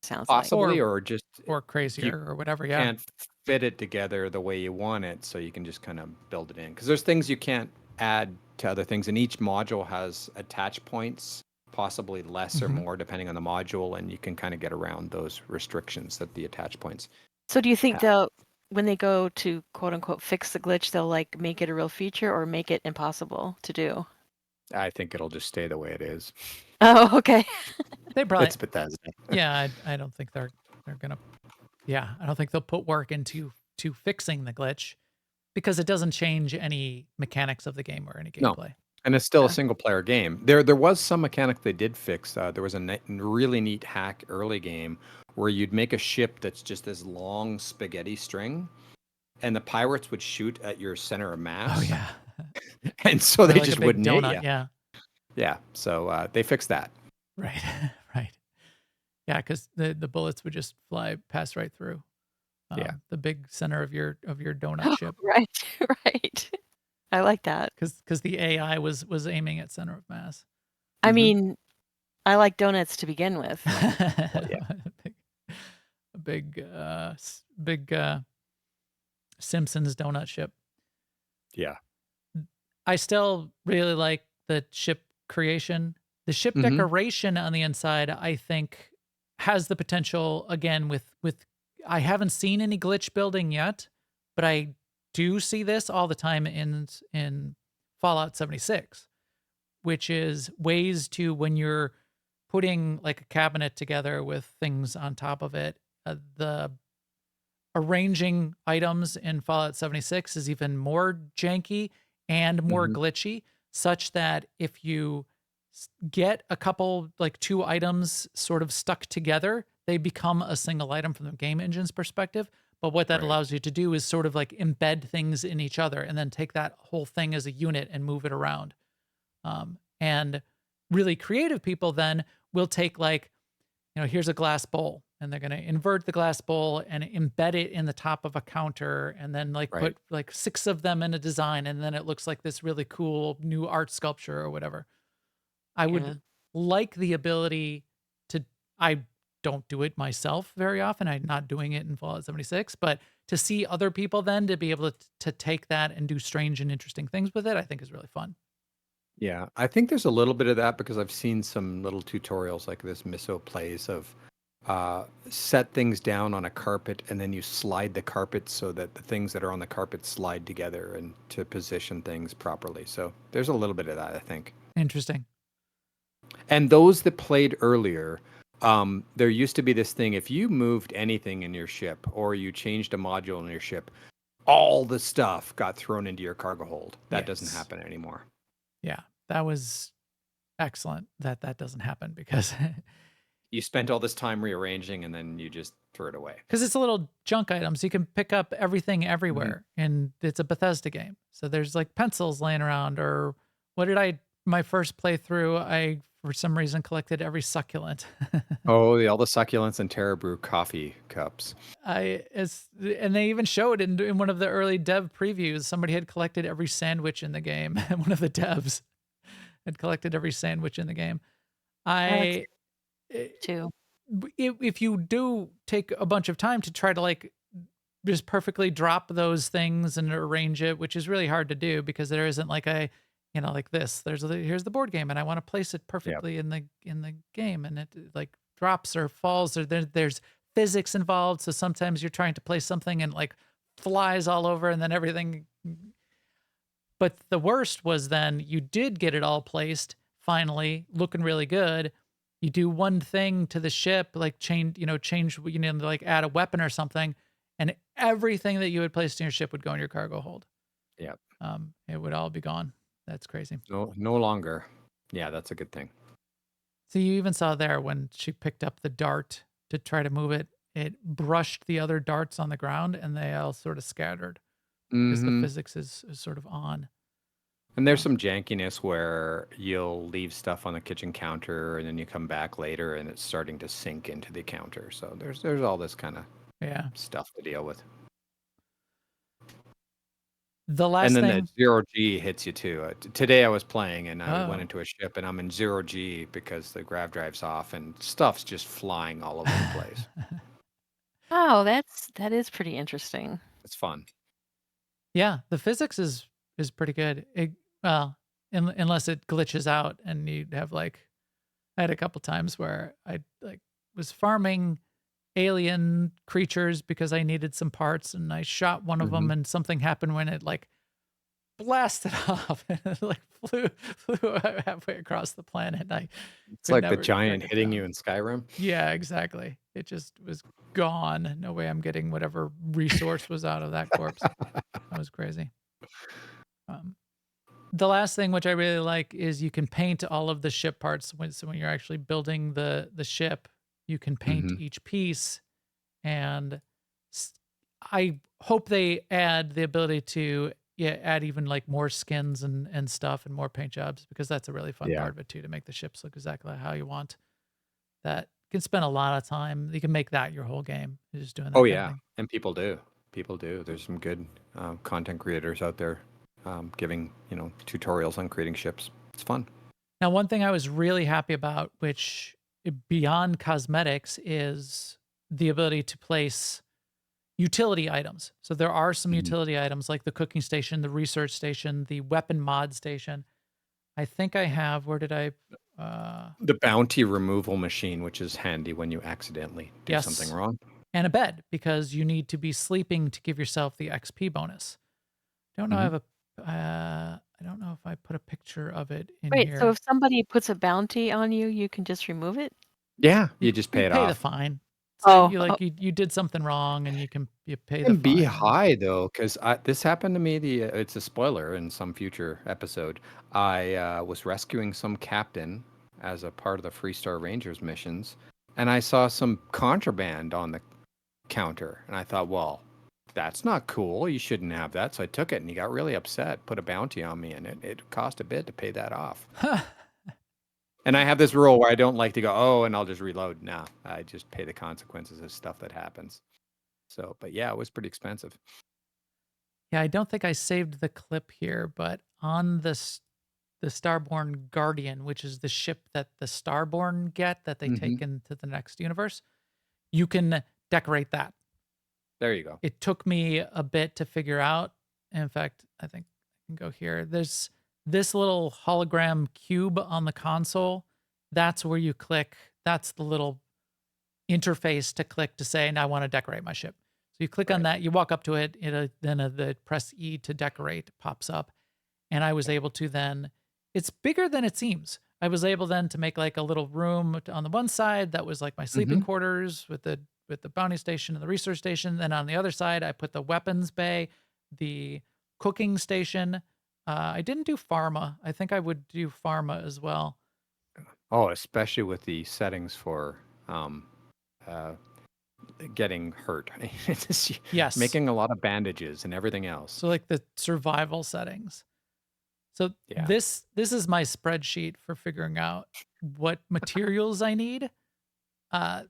S2: Sounds
S3: possibly,
S2: like.
S1: or crazier or whatever. Yeah.
S3: Can't fit it together the way you want it, so you can just kind of build it in. Because there's things you can't add to other things, and each module has attach points, possibly less or more depending on the module, and you can kind of get around those restrictions that the attach points.
S2: So do you think when they go to quote unquote fix the glitch, they'll like make it a real feature or make it impossible to do?
S3: I think it'll just stay the way it is.
S2: Oh, okay.
S1: They probably.
S3: It's Bethesda.
S1: Yeah, I don't think they're gonna. Yeah, I don't think they'll put work into fixing the glitch, because it doesn't change any mechanics of the game or any gameplay.
S3: No. And it's still a single player game. There was some mechanic they did fix. There was a really neat hack early game where you'd make a ship that's just this long spaghetti string, and the pirates would shoot at your center of mass.
S1: Oh yeah.
S3: And so they
S1: like
S3: just
S1: a big
S3: wouldn't hit
S1: donut.
S3: you.
S1: Yeah.
S3: Yeah. So they fixed that.
S1: Right. Right. Yeah, because the bullets would just fly past right through. The big center of your donut ship.
S2: Right. Right. I like that.
S1: Because the AI was aiming at center of mass.
S2: I mean, I like donuts to begin with.
S1: A big Simpsons donut ship.
S3: Yeah.
S1: I still really like the ship creation. The ship decoration on the inside, I think, has the potential, again, with I haven't seen any glitch building yet, but I do see this all the time in Fallout 76, which is ways to, when you're putting like a cabinet together with things on top of it, the arranging items in Fallout 76 is even more janky and more
S3: Hmm.
S1: glitchy, such that if you get a couple, like two items sort of stuck together, they become a single item from the game engine's perspective. But what that
S3: Right.
S1: allows you to do is sort of like embed things in each other and then take that whole thing as a unit and move it around. And really creative people then will take, like, here's a glass bowl, and they're going to invert the glass bowl and embed it in the top of a counter, and then like
S3: Right.
S1: put like six of them in a design, and then it looks like this really cool new art sculpture or whatever. I
S2: Yeah.
S1: would like the ability to, I don't do it myself very often. I'm not doing it in Fallout 76, but to see other people then to be able to take that and do strange and interesting things with it, I think is really fun.
S3: Yeah, I think there's a little bit of that because I've seen some little tutorials like this Miso plays of set things down on a carpet and then you slide the carpet so that the things that are on the carpet slide together and to position things properly. So there's a little bit of that, I think.
S1: Interesting.
S3: And those that played earlier, there used to be this thing, if you moved anything in your ship or you changed a module in your ship, all the stuff got thrown into your cargo hold. That doesn't
S1: Yes.
S3: happen anymore.
S1: Yeah, that was excellent that that doesn't happen, because
S3: You spent all this time rearranging and then you just threw it away.
S1: it's a little junk items. You can pick up everything everywhere, and it's a Bethesda game. So there's like pencils laying around, or my first playthrough, I for some reason collected every succulent.
S3: Oh, all the succulents and Terra Brew coffee cups.
S1: And they even showed in one of the early dev previews, somebody had collected every sandwich in the game. One of the devs had collected every sandwich in the game. I
S2: Too.
S1: if you do take a bunch of time to try to like just perfectly drop those things and arrange it, which is really hard to do because there isn't like a, like this. Here's the board game, and I want to place it perfectly in the game, and it like drops or falls, or there's physics involved. So sometimes you're trying to place something and like flies all over, and then everything. But the worst was then you did get it all placed, finally looking really good. You do one thing to the ship, like change, like add a weapon or something, and everything that you had placed in your ship would go in your cargo hold.
S3: Yep.
S1: It would all be gone. That's crazy.
S3: No longer. Yeah, that's a good thing.
S1: So you even saw there when she picked up the dart to try to move it, it brushed the other darts on the ground and they all sort of scattered because the physics is sort of on.
S3: And there's some jankiness where you'll leave stuff on the kitchen counter and then you come back later and it's starting to sink into the counter. So there's all this kind of stuff to deal with.
S1: The last
S3: and then
S1: thing,
S3: that 0G hits you too. Today I was playing and I
S1: Oh.
S3: went into a ship and I'm in 0G because the grav drive's off and stuff's just flying all over the place.
S2: Oh, that is pretty interesting.
S3: It's fun.
S1: yeah, the physics is pretty good. Unless it glitches out and you'd have like, I had a couple times where I like was farming alien creatures because I needed some parts, and I shot one of them and something happened when it like blasted off and it like flew halfway across the planet.
S3: It's like the giant hitting you in Skyrim.
S1: Yeah, exactly. It just was gone. No way I'm getting whatever resource was out of that corpse. That was crazy. The last thing, which I really like, is you can paint all of the ship parts. So when you're actually building the ship, you can paint each piece. And I hope they add the ability to add even like more skins and stuff and more paint jobs, because that's a really fun part of it too, to make the ships look exactly how you want. That you can spend a lot of time. You can make that your whole game. You're just doing that.
S3: Oh yeah, and people do. There's some good content creators out there giving tutorials on creating ships. It's fun.
S1: Now, one thing I was really happy about, which beyond cosmetics, is the ability to place utility items. So there are some utility items like the cooking station, the research station, the weapon mod station. I think I have, where did I?
S3: The bounty removal machine, which is handy when you accidentally do something wrong.
S1: And a bed, because you need to be sleeping to give yourself the XP bonus. Don't know. I I don't know if I put a picture of it in
S2: Wait, so
S1: here.
S2: if somebody puts a bounty on you, you can just remove it?
S3: Yeah, you just
S1: You
S3: pay it
S1: pay the
S3: off.
S1: fine. So
S2: Oh,
S1: you
S2: oh,
S1: like you did something wrong and you pay
S3: It
S1: the
S3: can be
S1: fine.
S3: high though, because this happened to me. It's a spoiler in some future episode. I was rescuing some captain as a part of the Freestar Rangers missions, and I saw some contraband on the counter, and I thought, well, that's not cool. You shouldn't have that. So I took it, and he got really upset, put a bounty on me, and it cost a bit to pay that off. And I have this rule where I don't like to go, oh, and I'll just reload. No, I just pay the consequences of stuff that happens. So, but yeah, it was pretty expensive.
S1: Yeah, I don't think I saved the clip here, but on the Starborn Guardian, which is the ship that the Starborn get that they
S3: Hmm.
S1: take into the next universe, you can decorate that.
S3: There you go.
S1: It took me a bit to figure out. In fact, I think I can go here. There's this little hologram cube on the console. That's where you click. That's the little interface to click to say, "Now I want to decorate my ship." So you click on
S3: Right.
S1: that, you walk up to it, then the press E to decorate pops up, and I was able to then. It's bigger than it seems. I was able then to make like a little room on the one side that was like my sleeping
S3: Hmm.
S1: quarters with the bounty station and the research station. Then on the other side, I put the weapons bay, the cooking station. I didn't do pharma. I think I would do pharma as well.
S3: Oh, especially with the settings for um, uh, getting hurt. It's just
S1: Yes.
S3: making a lot of bandages and everything else.
S1: So like the survival settings. So
S3: Yeah.
S1: this is my spreadsheet for figuring out what materials I need. Uh,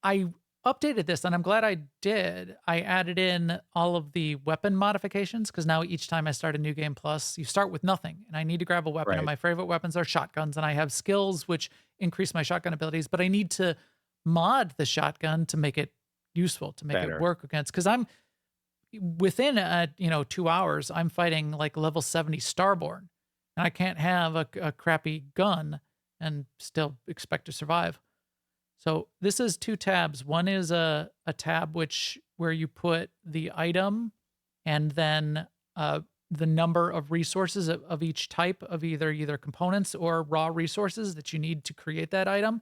S1: I updated this and I'm glad I did. I added in all of the weapon modifications because now each time I start a new game plus, you start with nothing and I need to grab a weapon. And
S3: Right.
S1: my favorite weapons are shotguns and I have skills which increase my shotgun abilities, but I need to mod the shotgun to make it useful, to make it
S3: Better.
S1: work against. Because I'm within 2 hours, I'm fighting like level 70 Starborn and I can't have a crappy gun and still expect to survive. So this is two tabs. One is a tab where you put the item and then the number of resources of each type of either components or raw resources that you need to create that item.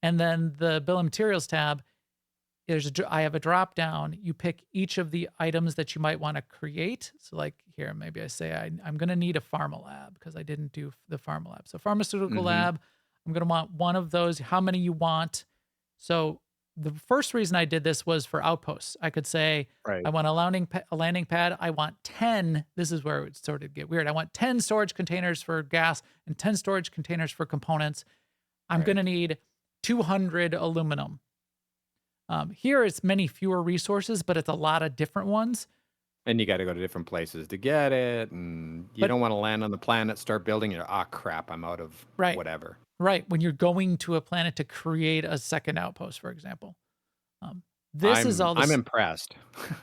S1: And then the bill of materials tab, I have a drop down. You pick each of the items that you might want to create. So like here, maybe I say I'm going to need a pharma lab because I didn't do the pharma lab. So pharmaceutical
S3: Hmm.
S1: lab, I'm going to want one of those. How many you want? So the first reason I did this was for outposts. I could say
S3: Right.
S1: I want a landing pad. I want 10. This is where it would sort of get weird. I want 10 storage containers for gas and 10 storage containers for components. I'm going to
S3: Right.
S1: need 200 aluminum. Here it's many fewer resources, but it's a lot of different ones.
S3: And you got to go to different places to get it, and you
S1: But
S3: don't want to land on the planet, start building. You're, ah, crap, I'm out of
S1: right,
S3: whatever.
S1: right. When you're going to a planet to create a second outpost, for example, this is all
S3: I'm
S1: this.
S3: impressed.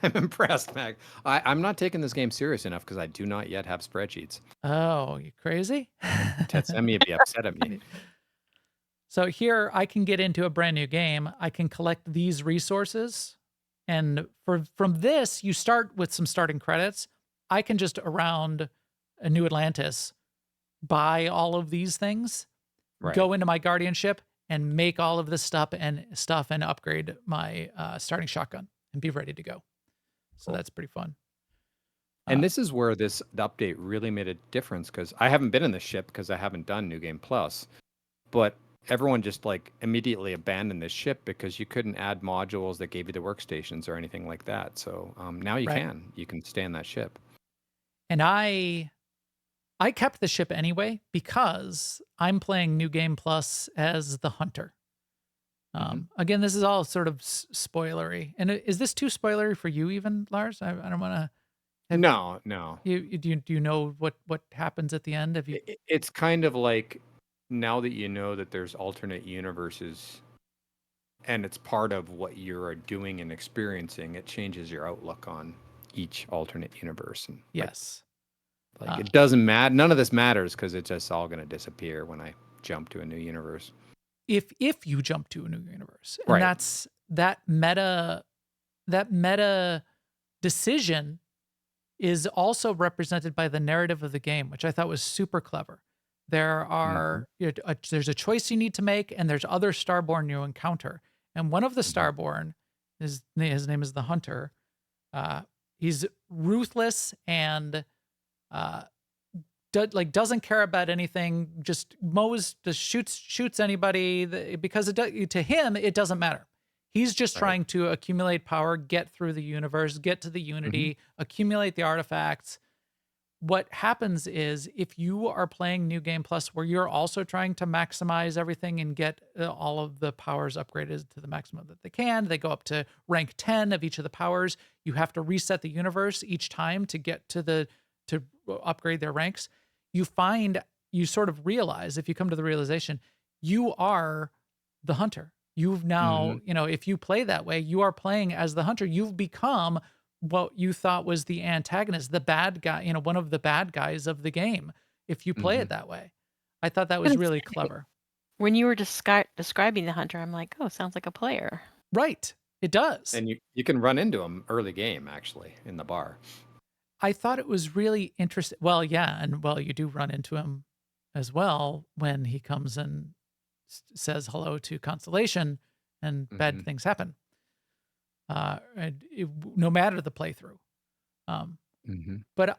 S3: I'm impressed, Mac. I'm not taking this game serious enough because I do not yet have spreadsheets.
S1: Oh, you crazy?
S3: Tetsemi would be upset at me.
S1: So here I can get into a brand new game. I can collect these resources. And from this, you start with some starting credits. I can just around a New Atlantis buy all of these things,
S3: Right.
S1: go into my guardianship and make all of this stuff and upgrade my starting shotgun and be ready to go. So
S3: Cool.
S1: that's pretty fun.
S3: And this is where the update really made a difference because I haven't been in the ship because I haven't done New Game Plus, but everyone just like immediately abandoned this ship because you couldn't add modules that gave you the workstations or anything like that. So now you
S1: Right.
S3: you can stay in that ship.
S1: And I kept the ship anyway because I'm playing New Game Plus as the hunter. Again, this is all sort of spoilery. And is this too spoilery for you even, Lars? I don't want to.
S3: No.
S1: Do you know what happens at the end? Have you?
S3: It's kind of like now that you know that there's alternate universes and it's part of what you're doing and experiencing, it changes your outlook on each alternate universe. And
S1: Yes.
S3: like it doesn't matter. None of this matters because it's just all going to disappear when I jump to a new universe.
S1: If you jump to a new universe, and
S3: Right.
S1: that's that meta decision is also represented by the narrative of the game, which I thought was super clever. There are there's a choice you need to make, and there's other Starborn you encounter. And one of the Starborn, his name is the Hunter. He's ruthless and doesn't care about anything. Just shoots anybody because to him it doesn't matter. He's just trying to accumulate power, get through the universe, get to the Unity, accumulate the artifacts. What happens is if you are playing New Game Plus, where you're also trying to maximize everything and get all of the powers upgraded to the maximum that they can, they go up to rank 10 of each of the powers. You have to reset the universe each time to get to upgrade their ranks. You sort of realize, if you come to the realization, you are the Hunter. You've now, if you play that way, you are playing as the Hunter. You've become what you thought was the antagonist, the bad guy, one of the bad guys of the game, if you play it that way. I thought that was really clever.
S2: When you were describing the Hunter, I'm like, oh, sounds like a player.
S1: Right. It does.
S3: And you can run into him early game, actually, in the bar.
S1: I thought it was really interesting. Well, yeah. And you do run into him as well when he comes and says hello to Constellation and bad things happen. No matter the playthrough. But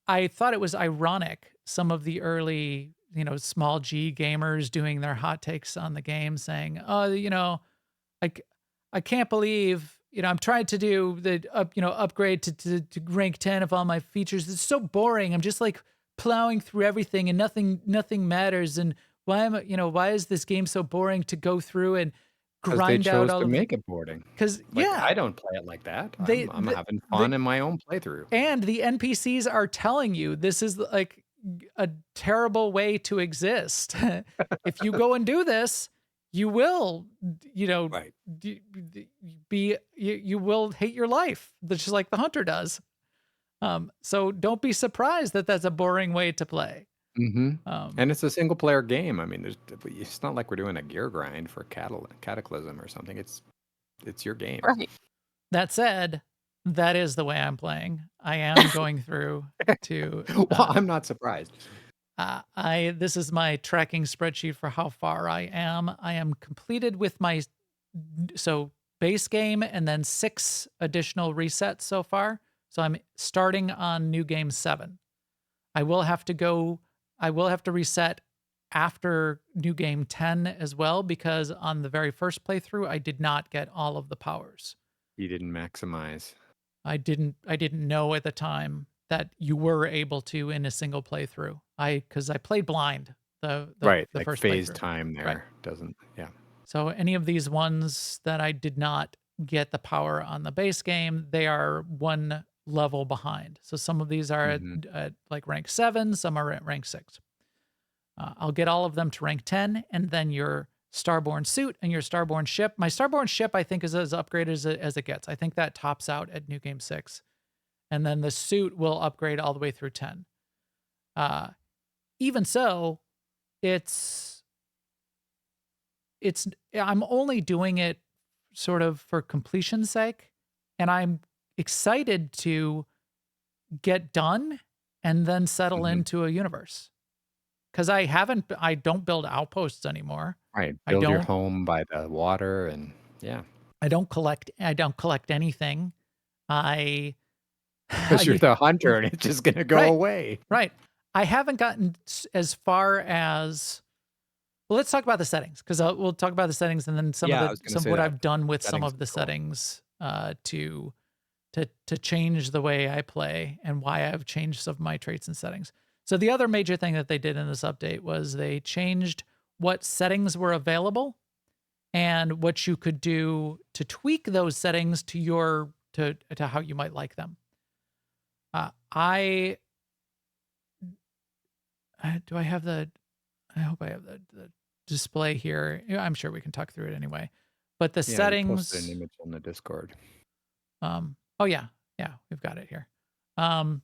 S1: I thought it was ironic, some of the early, small G gamers doing their hot takes on the game saying, oh, I can't believe, I'm trying to do the upgrade to rank 10 of all my features. It's so boring. I'm just like plowing through everything and nothing matters. And why is this game so boring to go through and grind
S3: they
S1: out
S3: chose
S1: all
S3: to
S1: of
S3: make it boring?
S1: Because
S3: I don't play it like that. I'm having fun in my own playthrough.
S1: And the NPCs are telling you this is like a terrible way to exist. If you go and do this, you will, you will hate your life, just like the Hunter does. So don't be surprised that that's a boring way to play.
S3: And it's a single player game. I mean, it's not like we're doing a gear grind for Cataclysm or something. It's your game.
S2: Right.
S1: That said, that is the way I'm playing. I am going through to.
S3: Well, I'm not surprised.
S1: This is my tracking spreadsheet for how far I am. I am completed with my base game and then 6 additional resets so far. So I'm starting on New Game 7. I will have to reset after New Game 10 as well, because on the very first playthrough, I did not get all of the powers.
S3: You didn't maximize.
S1: I didn't know at the time that you were able to in a single playthrough. Because I played blind the
S3: like
S1: first
S3: phase
S1: playthrough.
S3: time there
S1: Right.
S3: doesn't. Yeah.
S1: So any of these ones that I did not get the power on the base game, they are one level behind. So some of these are at like rank 7, some are at rank 6. I'll get all of them to rank 10, and then your Starborn suit and your Starborn ship. My Starborn ship, I think, is as upgraded as it gets. I think that tops out at New Game 6. And then the suit will upgrade all the way through 10. Even so, I'm only doing it sort of for completion's sake, and I'm excited to get done and then settle into a universe. Because I don't build outposts anymore.
S3: Right. Build your home by the water, and yeah.
S1: I don't collect anything.
S3: Because you're the Hunter and it's just gonna go away.
S1: Right. I haven't gotten as far as. Well, let's talk about the settings, because we'll talk about the settings and then some of what I've done with some of the settings to change the way I play and why I've changed some of my traits and settings. So the other major thing that they did in this update was they changed what settings were available and what you could do to tweak those settings to how you might like them. I hope I have the display here. I'm sure we can talk through it anyway. But the settings.
S3: You posted an image on the Discord.
S1: Oh yeah, we've got it here. But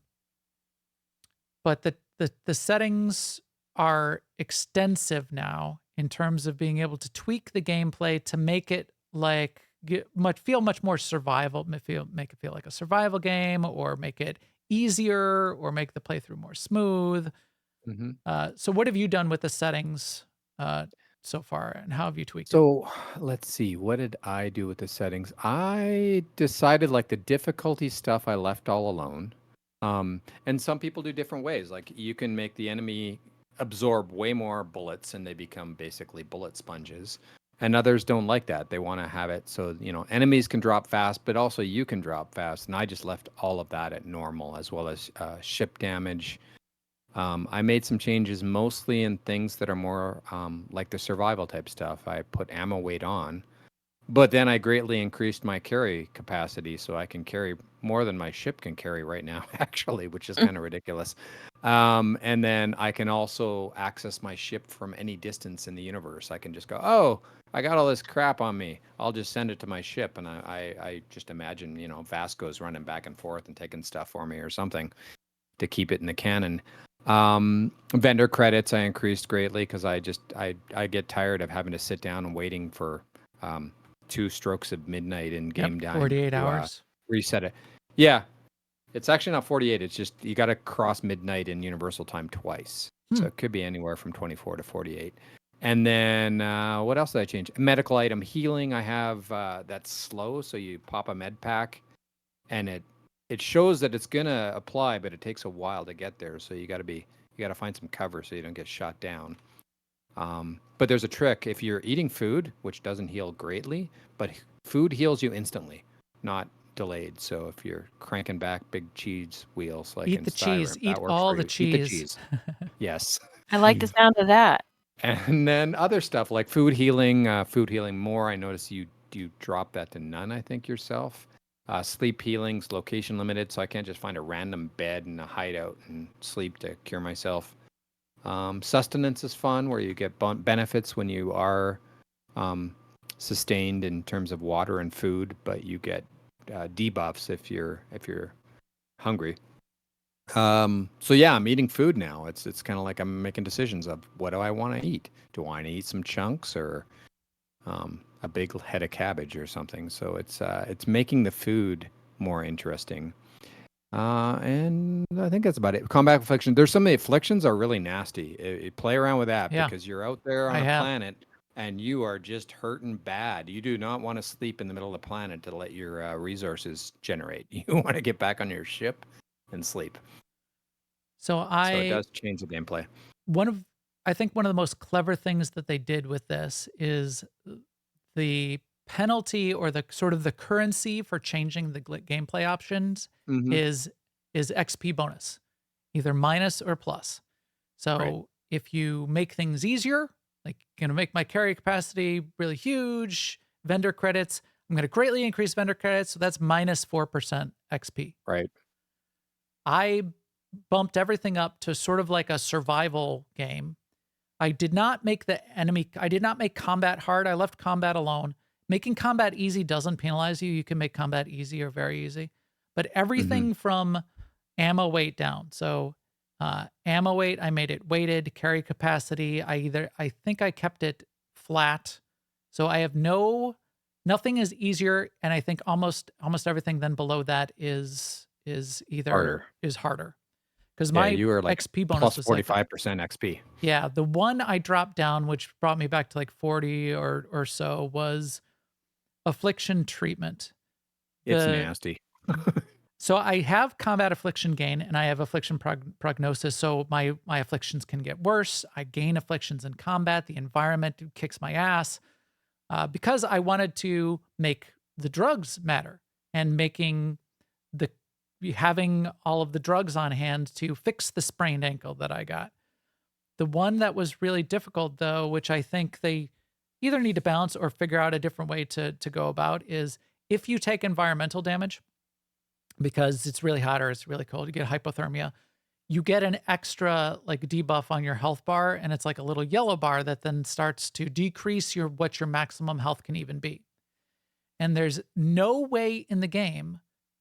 S1: the settings are extensive now in terms of being able to tweak the gameplay to make it feel much more survival, make it feel like a survival game, or make it easier or make the playthrough more smooth.
S3: hmm
S1: So what have you done with the settings so far, and how have you tweaked it?
S3: So let's see. What did I do with the settings? I decided like the difficulty stuff I left all alone. And some people do different ways. Like you can make the enemy absorb way more bullets and they become basically bullet sponges. And others don't like that. They want to have it so, enemies can drop fast, but also you can drop fast. And I just left all of that at normal, as well as ship damage. I made some changes mostly in things that are more like the survival type stuff. I put ammo weight on, but then I greatly increased my carry capacity so I can carry more than my ship can carry right now, actually, which is kind of ridiculous. And then I can also access my ship from any distance in the universe. I can just go, oh, I got all this crap on me. I'll just send it to my ship. And I just imagine, Vasco's running back and forth and taking stuff for me or something to keep it in the canon. Vendor credits I increased greatly because I get tired of having to sit down and waiting for 2 strokes of midnight in game time
S1: 48
S3: to
S1: hours.
S3: reset it. Yeah, it's actually not 48. It's just you got to cross midnight in Universal Time twice, so it could be anywhere from 24 to 48. And then what else did I change? Medical item healing. I have that's slow, so you pop a med pack, and it shows that it's gonna apply, but it takes a while to get there. So you got to find some cover so you don't get shot down. But there's a trick. If you're eating food, which doesn't heal greatly, but food heals you instantly, not delayed. So if you're cranking back big cheese wheels like
S1: Eat
S3: in
S1: the
S3: Skyrim,
S1: cheese.
S3: that
S1: Eat
S3: works
S1: all
S3: for
S1: the
S3: you. Eat the
S1: cheese.
S3: cheese. Yes.
S2: I like the sound of that.
S3: And then other stuff like food healing more. I notice you drop that to none, I think, yourself. Sleep healing's location limited, so I can't just find a random bed in a hideout and sleep to cure myself. Sustenance is fun, where you get benefits when you are sustained in terms of water and food, but you get debuffs if you're hungry. So yeah, I'm eating food now. It's kind of like I'm making decisions of what do I want to eat. Do I want to eat some chunks or a big head of cabbage or something? So it's making the food more interesting. And I think that's about it. Combat affliction. There's some of the afflictions are really nasty. Play around with that
S1: Yeah.
S3: because you're out there on
S1: I
S3: a
S1: have.
S3: planet and you are just hurting bad. You do not want to sleep in the middle of the planet to let your resources generate. You want to get back on your ship and sleep.
S1: So
S3: So it does change the gameplay.
S1: I think one of the most clever things that they did with this is the penalty or the sort of the currency for changing the gameplay options
S3: Mm-hmm.
S1: is XP bonus, either minus or plus. So
S3: Right.
S1: if you make things easier, like going to make my carry capacity really huge, vendor credits, I'm going to greatly increase vendor credits. So that's minus 4% XP.
S3: Right.
S1: I bumped everything up to sort of like a survival game. I did not make combat hard. I left combat alone. Making combat easy doesn't penalize you. You can make combat easy or very easy. But everything from ammo weight down. So ammo weight, I made it weighted. Carry capacity, I think I kept it flat. So I have nothing is easier, and I think almost everything then below that is
S3: Harder.
S1: harder. Because
S3: Yeah,
S1: my
S3: you were like
S1: XP bonus
S3: plus
S1: was like
S3: 45% XP.
S1: yeah, the one I dropped down, which brought me back to like 40 or so, was affliction treatment.
S3: It's
S1: The-
S3: nasty.
S1: So I have combat affliction gain and I have affliction prognosis. So my afflictions can get worse. I gain afflictions in combat. The environment kicks my ass because I wanted to make the drugs matter and having all of the drugs on hand to fix the sprained ankle that I got. The one that was really difficult, though, which I think they either need to balance or figure out a different way to go about, is if you take environmental damage, because it's really hot or it's really cold, you get hypothermia, you get an extra like debuff on your health bar, and it's like a little yellow bar that then starts to decrease what your maximum health can even be. And there's no way in the game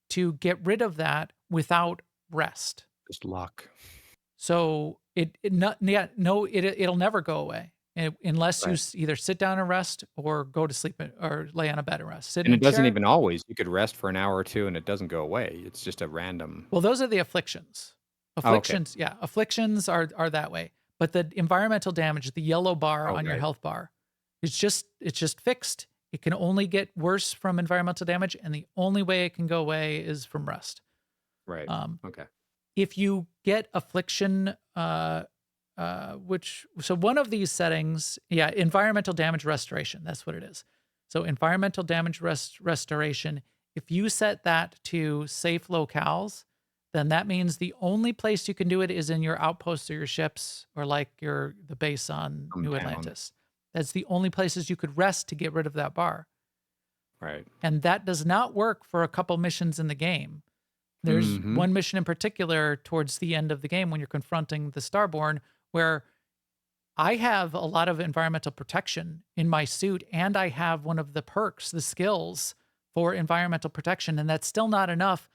S1: to get rid of that without rest.
S3: Just luck.
S1: So it'll never go away. unless you
S3: Right.
S1: either sit down and rest or go to sleep or lay on a bed and rest. Sit in
S3: And
S1: a
S3: it doesn't
S1: chair.
S3: even always. You could rest for an hour or two and it doesn't go away. It's just a random.
S1: Well, those are the afflictions.
S3: Oh, okay.
S1: Afflictions are that way. But the environmental damage, the yellow bar
S3: Oh,
S1: on your
S3: right.
S1: health bar, it's just fixed. It can only get worse from environmental damage, and the only way it can go away is from rest.
S3: Right.
S1: Um,
S3: Okay.
S1: if you get affliction, so one of these settings, environmental damage restoration, that's what it is. So environmental damage restoration, if you set that to safe locales, then that means the only place you can do it is in your outposts or your ships or like the base on
S3: Come
S1: New
S3: down.
S1: Atlantis. That's the only places you could rest to get rid of that bar.
S3: Right.
S1: And that does not work for a couple missions in the game. There's
S3: Mhm.
S1: one mission in particular towards the end of the game when you're confronting the Starborn where I have a lot of environmental protection in my suit, and I have one of the perks, the skills for environmental protection, and that's still not enough.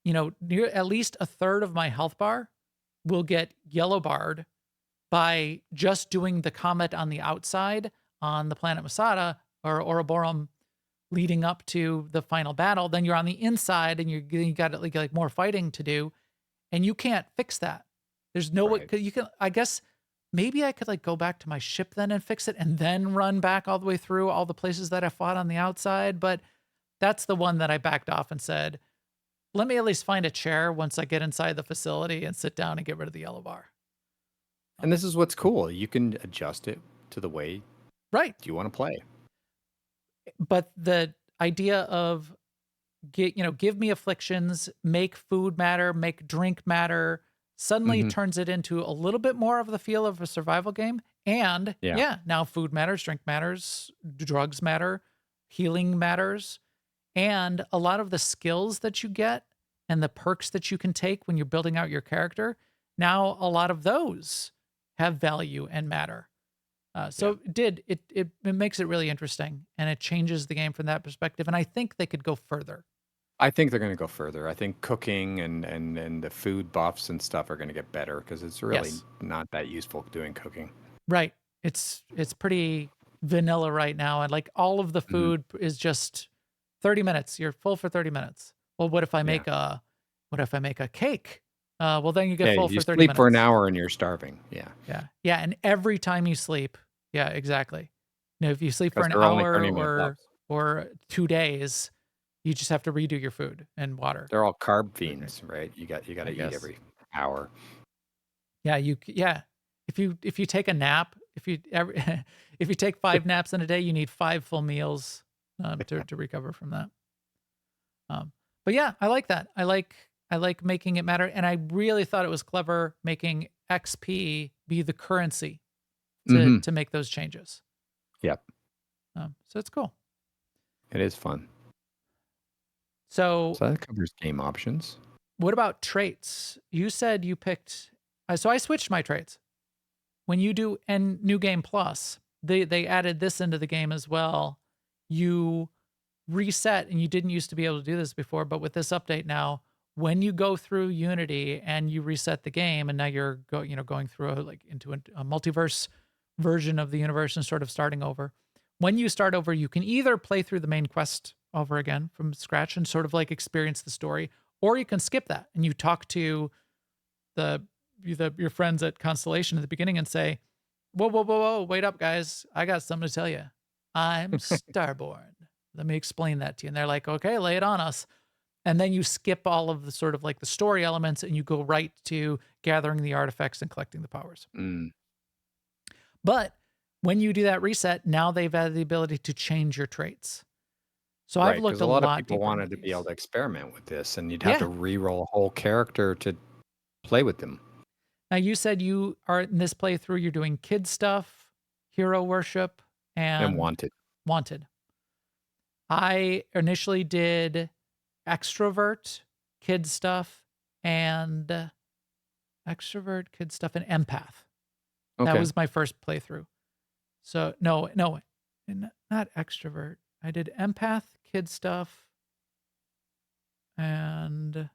S1: At least a third of my health bar will get yellow barred by just doing the combat on the outside on the planet Masada or Ouroboros leading up to the final battle. Then you're on the inside and you got like more fighting to do, and you can't fix that. There's no way.
S3: Right.
S1: You can, I guess, maybe I could like go back to my ship then and fix it, and then run back all the way through all the places that I fought on the outside. But that's the one that I backed off and said, let me at least find a chair once I get inside the facility and sit down and get rid of the yellow bar.
S3: And this is what's cool. You can adjust it to the way
S1: Right.
S3: you want to play.
S1: But the idea of give me afflictions, make food matter, make drink matter, suddenly
S3: Mhm.
S1: turns it into a little bit more of the feel of a survival game. And
S3: Yeah.
S1: now food matters, drink matters, drugs matter, healing matters. And a lot of the skills that you get and the perks that you can take when you're building out your character, now a lot of those have value and matter. So it makes it really interesting, and it changes the game from that perspective. And I think they could go further.
S3: I think they're going to go further. I think cooking and the food buffs and stuff are going to get better because it's really
S1: Yes.
S3: not that useful doing cooking.
S1: Right. It's pretty vanilla right now, and like all of the
S3: Mhm.
S1: food is just 30 minutes. You're full for 30 minutes. Well, what if I make a cake? Well, then you get
S3: Yeah,
S1: full
S3: you
S1: for 30
S3: sleep for an
S1: minutes.
S3: hour and you're starving. Yeah,
S1: Yeah. And every time you sleep, yeah, exactly. If you sleep for
S3: because
S1: an
S3: they're only
S1: hour
S3: 30-minute buffs.
S1: or 2 days, you just have to redo your food and water.
S3: They're all carb fiends, right? You got to
S1: I
S3: eat
S1: guess.
S3: every hour.
S1: Yeah, If you take a nap, if you take 5 naps in a day, you need 5 full meals to recover from that. But yeah, I like that. I like making it matter, and I really thought it was clever making XP be the currency
S3: Mhm.
S1: to make those changes.
S3: Yep,
S1: So it's cool.
S3: it is fun.
S1: So
S3: So that covers game options.
S1: what about traits? You said you picked. So I switched my traits. When you do New Game Plus, they added this into the game as well. You reset, and you didn't used to be able to do this before, but with this update now, when you go through Unity and you reset the game, and now you're going through into a multiverse version of the universe and sort of starting over. When you start over, you can either play through the main quest over again from scratch and sort of like experience the story, or you can skip that and you talk to your friends at Constellation at the beginning and say, whoa, wait up, guys. I got something to tell you. I'm Starborn. Let me explain that to you. And they're like, okay, lay it on us. And then you skip all of the sort of like the story elements and you go right to gathering the artifacts and collecting the powers.
S3: Mm.
S1: But when you do that reset, now they've added the ability to change your traits. So
S3: Right,
S1: I've looked
S3: because
S1: a
S3: a lot of
S1: lot
S3: people
S1: deeper into
S3: wanted to be able
S1: these.
S3: to experiment with this, and you'd have to
S1: Yeah.
S3: re-roll a whole character to play with them.
S1: Now you said you are in this playthrough, you're doing kid stuff, hero worship,
S3: And
S1: and wanted. I initially did extrovert, kid stuff, and extrovert, kid stuff, and empath. That
S3: Okay.
S1: was my first playthrough. So no, not extrovert. I did empath, kid stuff, and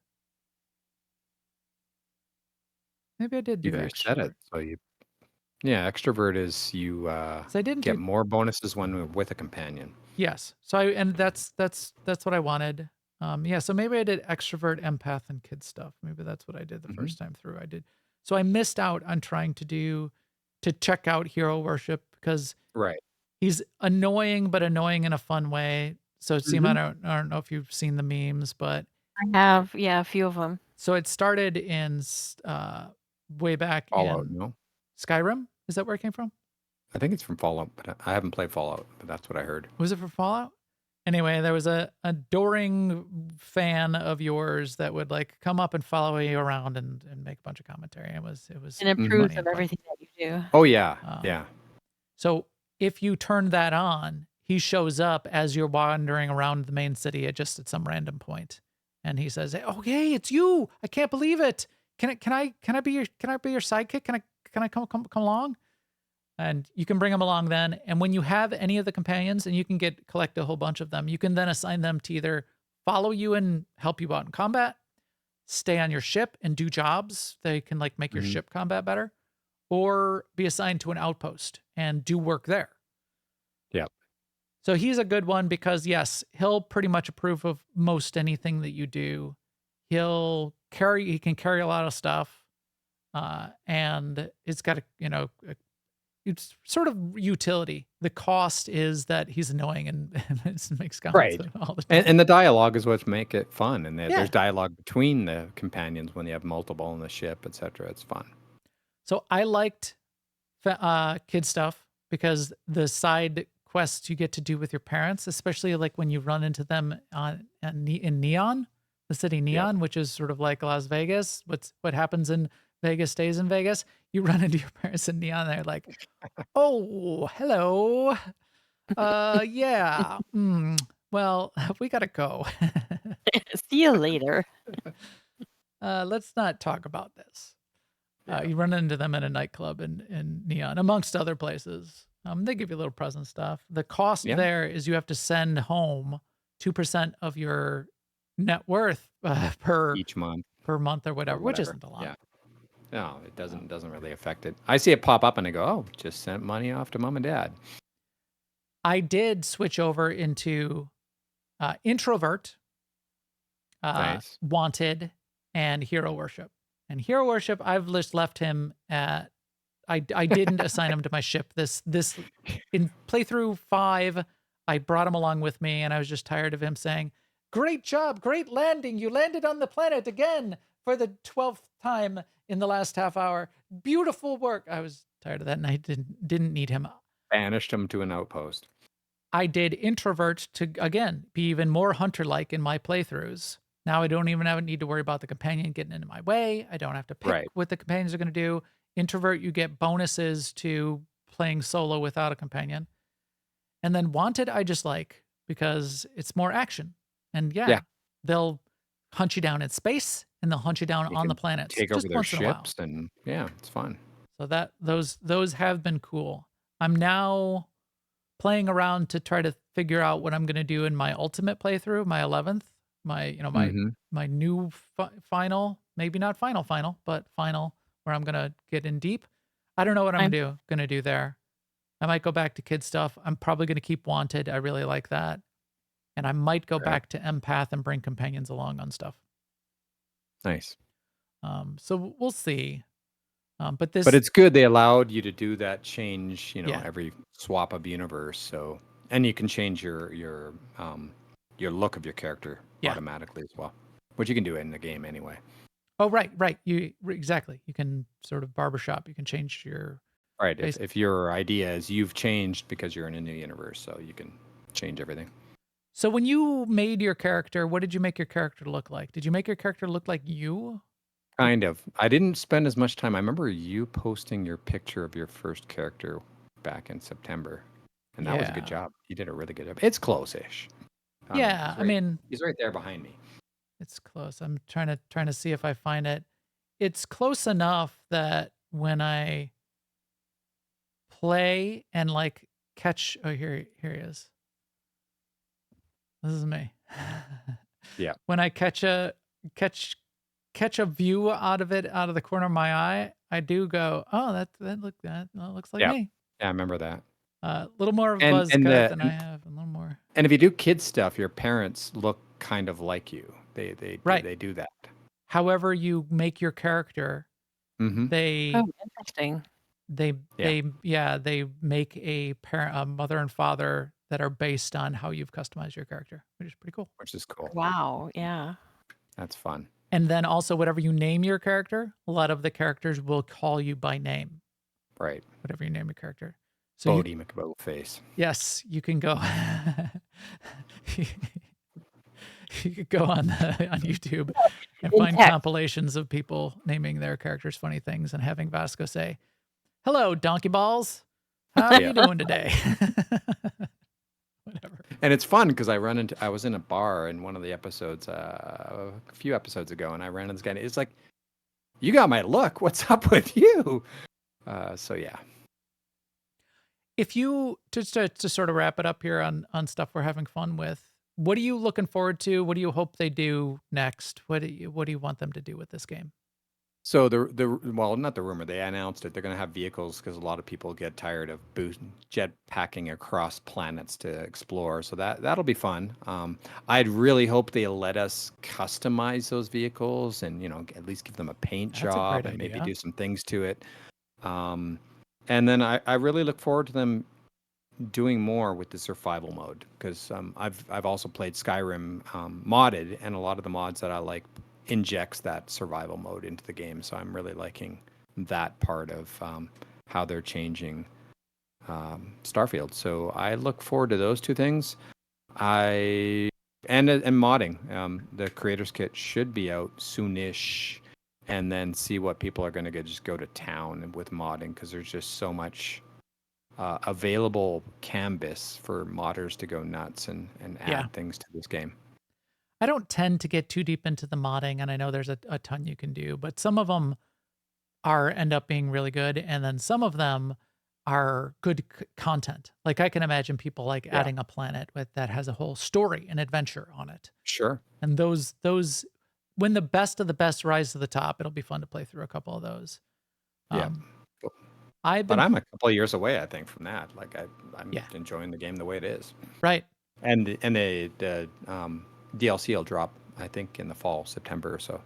S1: maybe I did do
S3: You've reset it,
S1: extrovert.
S3: so you Yeah, extrovert is you
S1: So I didn't
S3: get
S1: do
S3: more bonuses when with a companion.
S1: yes. So that's what I wanted. Yeah. So maybe I did extrovert, empath, and kid stuff. Maybe that's what I did the
S3: Hmm.
S1: first time through. I did. So I missed out on trying to check out hero worship because
S3: Right.
S1: he's annoying, but annoying in a fun way. So Sema,
S3: Hmm.
S1: I don't know if you've seen the memes, but
S2: I have, yeah, a few of them.
S1: so it started in way back
S3: Fallout,
S1: in
S3: no?
S1: Skyrim. Is that where it came from?
S3: I think it's from Fallout, but I haven't played Fallout, but that's what I heard.
S1: Was it for Fallout? Anyway, there was a adoring fan of yours that would like come up and follow you around and make a bunch of commentary. It was
S2: And
S3: Mhm.
S2: approves
S1: funny
S2: of
S1: and fun.
S2: everything that you do.
S3: Oh yeah,
S1: Um,
S3: yeah.
S1: So if you turn that on, he shows up as you're wandering around the main city at some random point, and he says, "Oh, hey, it's you! I can't believe it! Can I be your sidekick? Can I come along?" And you can bring them along then. And when you have any of the companions, and you can collect a whole bunch of them, you can then assign them to either follow you and help you out in combat, stay on your ship and do jobs. They can like make your
S3: Mhm.
S1: ship combat better, or be assigned to an outpost and do work there.
S3: Yeah.
S1: So he's a good one because yes, he'll pretty much approve of most anything that you do. He can carry a lot of stuff. And it's got it's sort of utility. The cost is that he's annoying and, and it makes comments
S3: Right.
S1: all the time.
S3: And the dialogue is what make it fun. And
S1: Yeah.
S3: there's dialogue between the companions when you have multiple on the ship, etc. It's fun.
S1: So I liked kid stuff because the side quests you get to do with your parents, especially like when you run into them in Neon, the city Neon, which is sort of like Las Vegas. What happens in Vegas stays in Vegas. You run into your parents in Neon, they're like, "Oh, hello. Yeah. Well, we gotta go.
S2: See you later.
S1: Let's not talk about this."
S3: Yeah.
S1: You run into them in a nightclub in Neon, amongst other places. They give you little present stuff. The cost
S3: Yeah.
S1: there is you have to send home 2% of your net worth per
S3: Each month
S1: month or
S3: or
S1: whatever, which
S3: whatever.
S1: isn't a lot.
S3: Yeah. No, it doesn't really affect it. I see it pop up and I go, oh, just sent money off to mom and dad.
S1: I did switch over into introvert,
S3: Nice.
S1: wanted, and hero worship. And hero worship, I've just left him at. I didn't assign him to my ship. This in playthrough 5, I brought him along with me, and I was just tired of him saying, "Great job, great landing! You landed on the planet again for the 12th time in the last half hour. Beautiful work." I was tired of that, and I didn't need him.
S3: Banished him to an outpost.
S1: I did introvert to again be even more hunter-like in my playthroughs. Now I don't even need to worry about the companion getting into my way. I don't have to pick
S3: Right.
S1: what the companions are going to do. Introvert, you get bonuses to playing solo without a companion. And then wanted, I just like because it's more action. And
S3: Yeah.
S1: they'll hunt you down in space and they'll hunt you down
S3: You
S1: on the
S3: can
S1: planets
S3: take
S1: just
S3: over their
S1: once in a while.
S3: ships and yeah, it's fun.
S1: So that those have been cool. I'm now playing around to try to figure out what I'm going to do in my ultimate playthrough, my 11th, my
S3: Mhm.
S1: my new final, maybe not final, but final where I'm going to get in deep. I don't know what I'm going to do there. I might go back to kid stuff. I'm probably going to keep wanted. I really like that. And I might go
S3: Okay.
S1: back to empath and bring companions along on stuff.
S3: Nice.
S1: So we'll see. But
S3: But it's good they allowed you to do that change,
S1: Yeah.
S3: every swap of universe. So, and you can change your look of your character
S1: Yeah.
S3: automatically as well, which you can do in the game anyway.
S1: Oh, right. Exactly. You can sort of barbershop. You can change your
S3: Right.
S1: Bas-
S3: If your idea is you've changed because you're in a new universe, so you can change everything.
S1: So when you made your character, what did you make your character look like? Did you make your character look like you?
S3: Kind of. I didn't spend as much time. I remember you posting your picture of your first character back in September, and that was a good
S1: Yeah.
S3: job. You did a really good job. It's close-ish.
S1: Yeah,
S3: he's
S1: I
S3: right-
S1: mean,
S3: he's right there behind me.
S1: it's close. I'm trying to see if I find it. It's close enough that when I play and like catch, oh here he is. This is me.
S3: Yeah.
S1: When I catch a view out of the corner of my eye, I do go, oh, that looks like
S3: Yeah.
S1: me.
S3: Yeah, I remember that.
S1: A little more of a
S3: And
S1: buzz
S3: and
S1: cut
S3: the
S1: than I have, a little more.
S3: and if you do kid stuff, your parents look kind of like you.
S1: Right.
S3: They do that.
S1: However you make your character,
S3: Mm-hmm.
S1: they
S2: Oh, interesting.
S1: they
S3: Yeah.
S1: they make a parent, a mother and father that are based on how you've customized your character, which is pretty cool.
S3: Which is cool.
S2: Wow. Yeah.
S3: That's fun.
S1: And then also whatever you name your character, a lot of the characters will call you by name,
S3: Right.
S1: whatever you name your character. So
S3: Bodie McBoatface.
S1: yes, you can go. You could go on YouTube and
S2: In
S1: find
S2: text.
S1: compilations of people naming their characters funny things and having Vasco say, "Hello, donkey balls. How are
S3: Yeah.
S1: you doing today?" Whatever.
S3: And it's fun because I was in a bar in one of the episodes, a few episodes ago, and I ran into this guy. And it's like, you got my look. What's up with you? So yeah.
S1: If you just to sort of wrap it up here on stuff we're having fun with, what are you looking forward to? What do you hope they do next? What do you want them to do with this game?
S3: So well, not the rumor. They announced it. They're going to have vehicles because a lot of people get tired of jet packing across planets to explore. So that'll be fun. I'd really hope they let us customize those vehicles and at least give them a paint
S1: That's a
S3: job
S1: great
S3: and maybe
S1: idea.
S3: do some things to it. And then I really look forward to them doing more with the survival mode because I've also played Skyrim modded, and a lot of the mods that I like injects that survival mode into the game. So I'm really liking that part of how they're changing Starfield. So I look forward to those two things. And modding. The creators kit should be out soonish, and then see what people are going to just go to town with modding because there's just so much available canvas for modders to go nuts and add things to this game.
S1: I don't tend to get too deep into the modding, and I know there's a ton you can do, but some of them end up being really good, and then some of them are good content. Like I can imagine people like adding a planet that has a whole story and adventure on it.
S3: Sure.
S1: And those when the best of the best rise to the top, it'll be fun to play through a couple of those.
S3: Yeah.
S1: But
S3: I'm a couple of years away, I think, from that. Like I'm
S1: Yeah.
S3: enjoying the game the way it is.
S1: right.
S3: And the DLC will drop, I think, in the fall, September or so.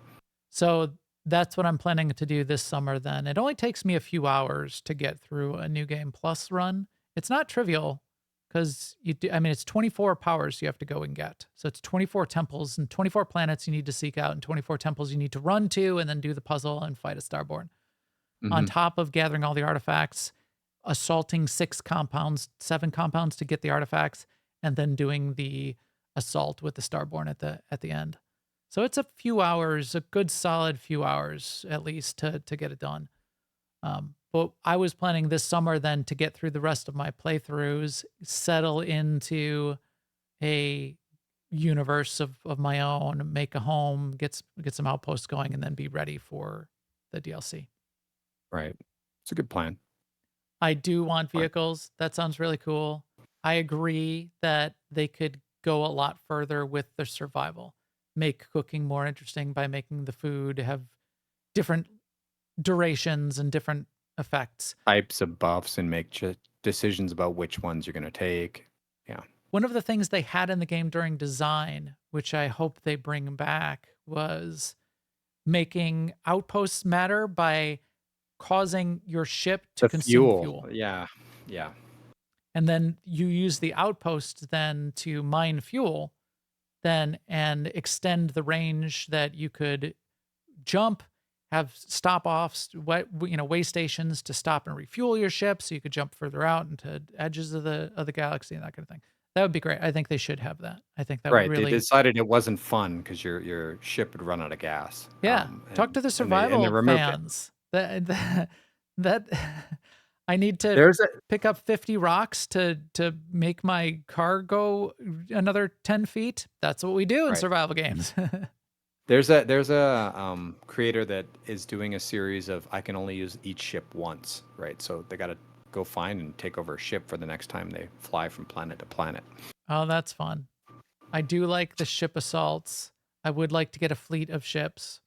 S1: So that's what I'm planning to do this summer then. It only takes me a few hours to get through a New Game Plus run. It's not trivial because it's 24 powers you have to go and get. So it's 24 temples and 24 planets you need to seek out and 24 temples you need to run to and then do the puzzle and fight a Starborn. On top of gathering all the artifacts, assaulting 7 compounds to get the artifacts, and then doing the assault with the Starborn at the end. So it's a few hours, a good solid few hours at least to get it done. But I was planning this summer then to get through the rest of my playthroughs, settle into a universe of my own, make a home, get some outposts going, and then be ready for the DLC.
S3: Right. It's a good plan.
S1: I do want
S3: Fine.
S1: vehicles. That sounds really cool. I agree that they could go a lot further with the survival. Make cooking more interesting by making the food have different durations and different effects.
S3: Types of buffs and make decisions about which ones you're going to take. Yeah.
S1: One of the things they had in the game during design, which I hope they bring back, was making outposts matter by causing your ship to consume fuel.
S3: Yeah. Yeah.
S1: And then you use the outpost then to mine fuel then and extend the range that you could jump, have stop-offs, way stations to stop and refuel your ship so you could jump further out into edges of the galaxy and that kind of thing. That would be great. I think they should have that. I think that would really...
S3: They decided it wasn't fun because your ship would run out of gas.
S1: Yeah. Talk to the survival fans. That I need to pick up 50 rocks to make my car go another 10 feet. That's what we do in survival games.
S3: There's a creator that is doing a series of I can only use each ship once, right? So they got to go find and take over a ship for the next time they fly from planet to planet.
S1: Oh, that's fun. I do like the ship assaults. I would like to get a fleet of ships.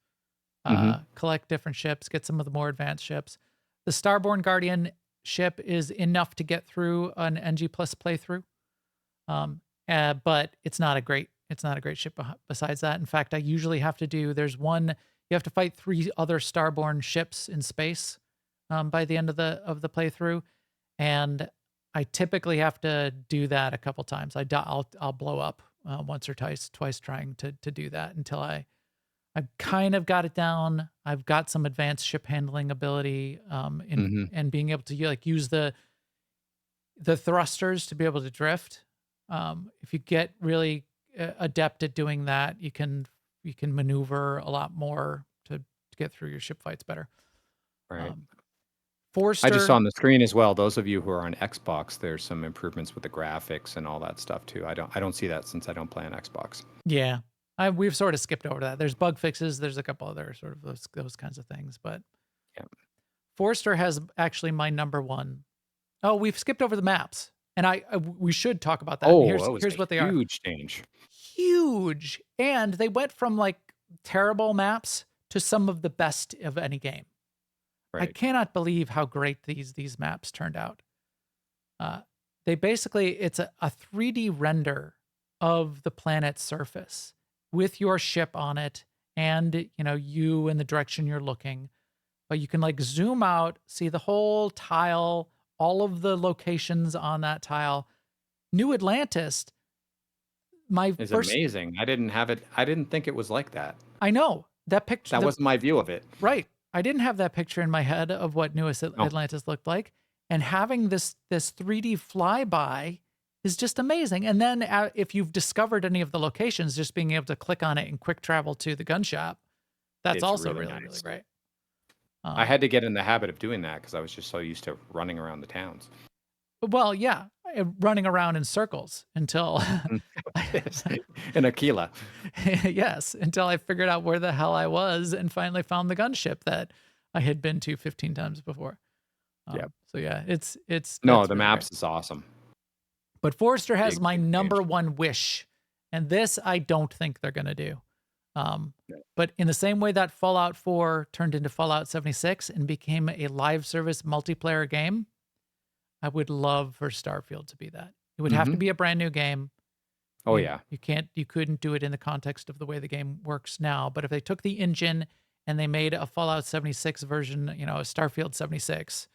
S1: collect different ships, get some of the more advanced ships. The Starborn Guardian ship is enough to get through an NG Plus playthrough, but it's not a great ship. Besides that, in fact, I usually have to do. You have to fight 3 other Starborn ships in space by the end of the playthrough, and I typically have to do that a couple times. I'll blow up once or twice trying to do that until I've kind of got it down. I've got some advanced ship handling ability, and being able to use the thrusters to be able to drift. If you get really adept at doing that, you can maneuver a lot more to get through your ship fights better.
S3: Right.
S1: Forster,
S3: I just saw on the screen as well. Those of you who are on Xbox, there's some improvements with the graphics and all that stuff too. I don't see that since I don't play on Xbox.
S1: Yeah, we've sort of skipped over that. There's bug fixes. There's a couple other sort of those kinds of things, but
S3: yeah.
S1: Forster has actually my number one. Oh, we've skipped over the maps, and we should talk about that.
S3: Oh,
S1: here's what they are.
S3: Huge change.
S1: Huge, and they went from like terrible maps to some of the best of any game.
S3: Right.
S1: I cannot believe how great these maps turned out. They basically, it's a 3D render of the planet's surface with your ship on it, and you in the direction you're looking. But you can like zoom out, see the whole tile, all of the locations on that tile. New Atlantis.
S3: It's amazing. I didn't think it was like that.
S1: I know that picture.
S3: That wasn't my view of it.
S1: Right. I didn't have that picture in my head of what New Atlantis looked like, and having this 3D flyby is just amazing. And then if you've discovered any of the locations, just being able to click on it and quick travel to the gun shop, that's also really
S3: nice.
S1: great.
S3: I had to get in the habit of doing that because I was just so used to running around the towns.
S1: Well, yeah, running around in circles until
S3: in Aquila.
S1: Yes, until I figured out where the hell I was and finally found the gunship that I had been to 15 times before. So yeah, it's
S3: the
S1: really
S3: maps
S1: great.
S3: is awesome.
S1: But Forrester has
S3: Big
S1: my number
S3: change.
S1: one wish, and this I don't think they're gonna do. But in the same way that Fallout 4 turned into Fallout 76 and became a live service multiplayer game, I would love for Starfield to be that. It would have to be a brand new game.
S3: Oh yeah.
S1: You couldn't do it in the context of the way the game works now. But if they took the engine and they made a Fallout 76 version, a Starfield 76,